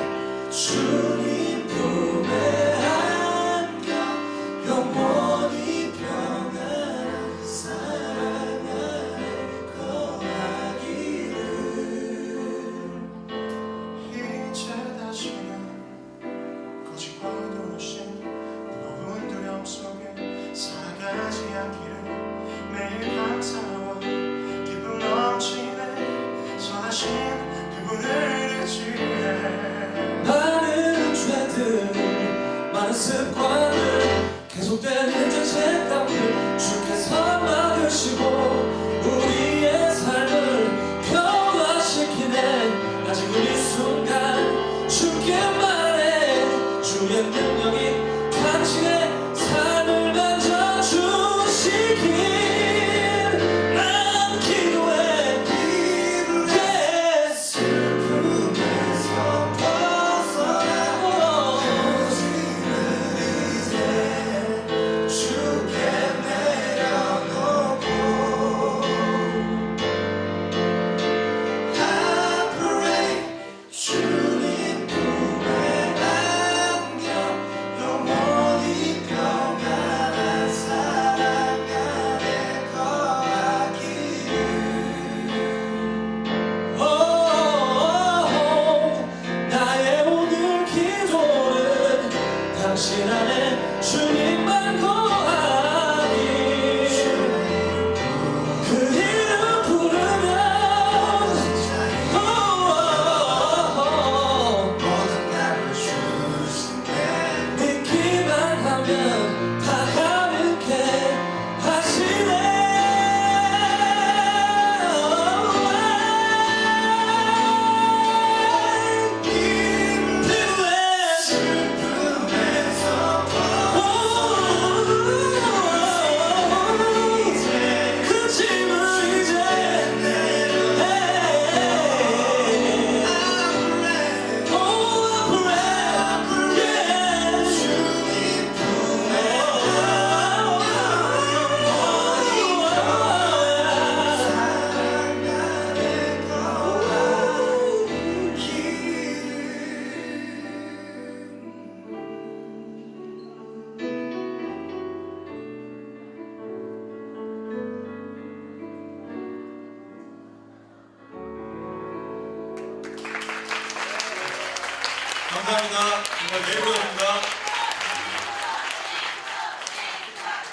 감사합니다. 정말 내일로입니다.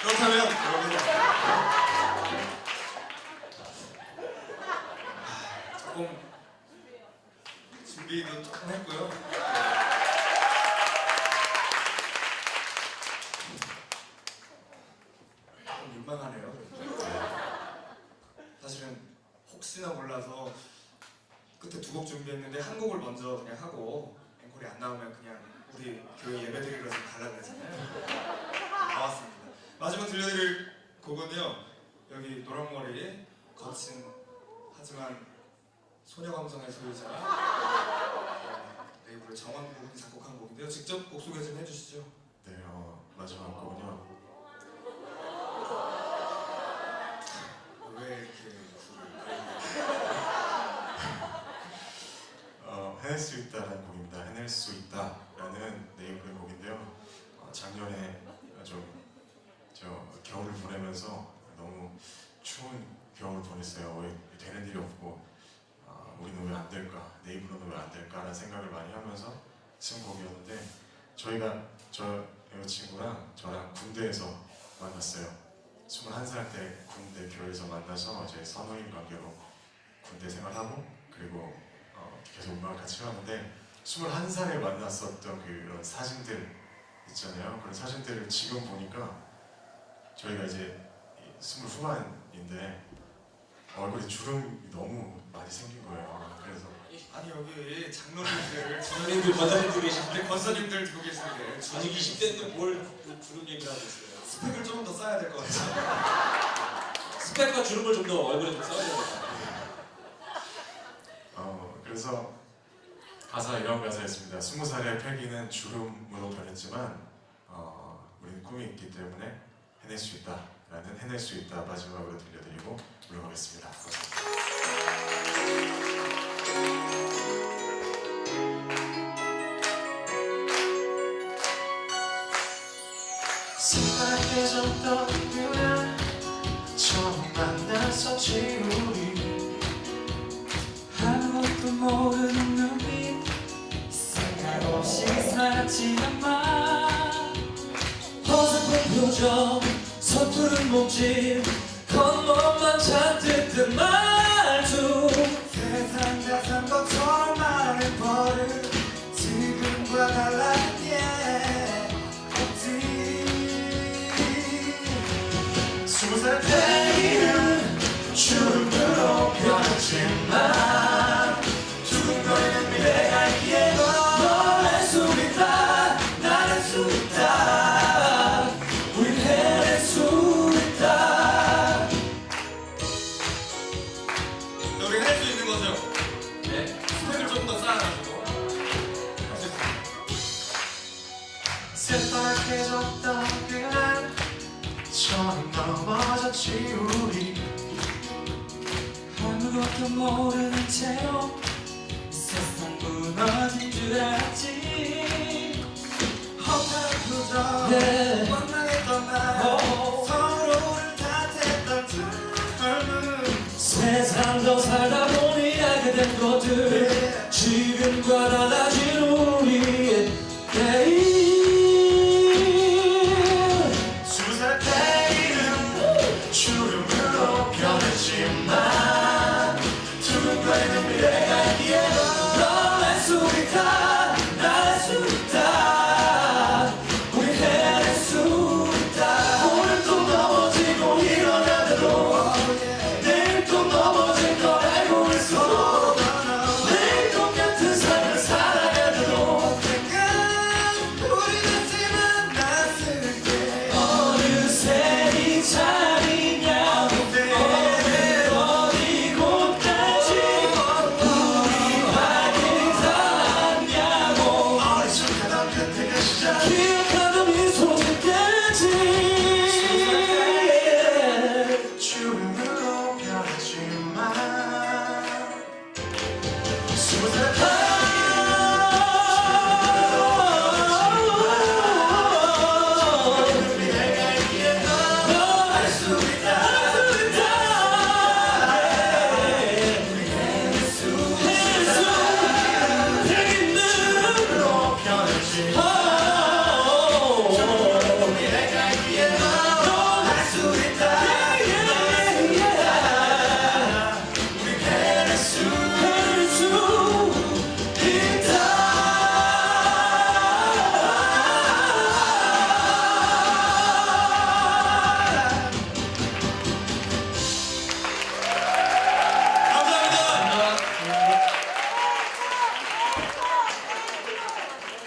그렇다면 여러분 조금 준비도 조금 했고요. 조금 민망하네요. 사실은 혹시나 몰라서 끝에 두 곡 준비했는데 한 곡을 먼저 그냥 하고 앵콜이 안 나오면 그냥 우리 교회 예배드리러 좀 가려고 했잖아요. 나왔습니다. 마지막 들려드릴 곡은요, 여기 노랑머리 거친 하지만 소녀 감성의 소유자 네이버의 정원 부분이 작곡한 곡인데요. 직접 곡 소개 좀 해주시죠. 네, 마지막 곡은요. 왜 이렇게 해낼 수 있다라는 곡입니다. 해낼 수 있다라는 네이버의 곡인데요. 작년에 저 겨울을 보내면서 너무 추운 겨울을 보냈어요. 왜 되는 일이 없고 우리는 왜 안 될까? 네이버는 왜 안 될까라는 생각을 많이 하면서 쓴 곡이었는데 저희가 저 여자친구랑 저랑 군대에서 만났어요. 21살 때 군대 교회에서 만나서 저희 선후임 관계로 군대 생활하고 그리고 계속 음악을 같이 하는데 21살에 만났었던 그런 사진들 있잖아요. 그런 사진들을 지금 보니까 저희가 이제 20 후반인데 얼굴에 주름이 너무 많이 생긴 거예요. 그래서 아니 여기 장로님들 주님들 권사님들 계신데 권사님들 두고 계시는데 아니 20대인데 뭘 주름 얘기를 하고 있어요. 스펙을 조금 더 쌓아야 될 것 같아요. 스펙과 주름을 좀 더 얼굴에 좀 써야 돼요. 그래서 가사 이런 가사였습니다. 20살의 패기는 주름으로 변했지만 우리는 꿈이 있기 때문에 해낼 수 있다 라는 해낼 수 있다 마지막으로 들려드리고 물러가겠습니다. 새빨개졌던 그날 처음 만났었지 우리 아무것도 모르는 눈빛 생각 없이 살았지만 어설픈 표정 서투른 몸짓 겉멋만 잔뜩 든 말투 세상 다 산 것처럼 많은 버릇 지금과 달라진 게 없지 20살 때는 주름으로 변했지만 두근거리는 미래가 있기에 넌 할 수 있다 난 할 수 있다 우린 해낼 수 있다 우리 할 수 있는 거죠? 네. 스펙을 조금 더 쌓아가지고 할수 있습니다. 새빨개졌던 그날 처음 넘어졌지 우리 아무것도 모르는 채로 세상 무너진 줄 알았지 헛한 표정 네. 원망했던 말 서로를 탓했던 젊은 세상 더 살다 보니 알게 된 것들 지금과 달라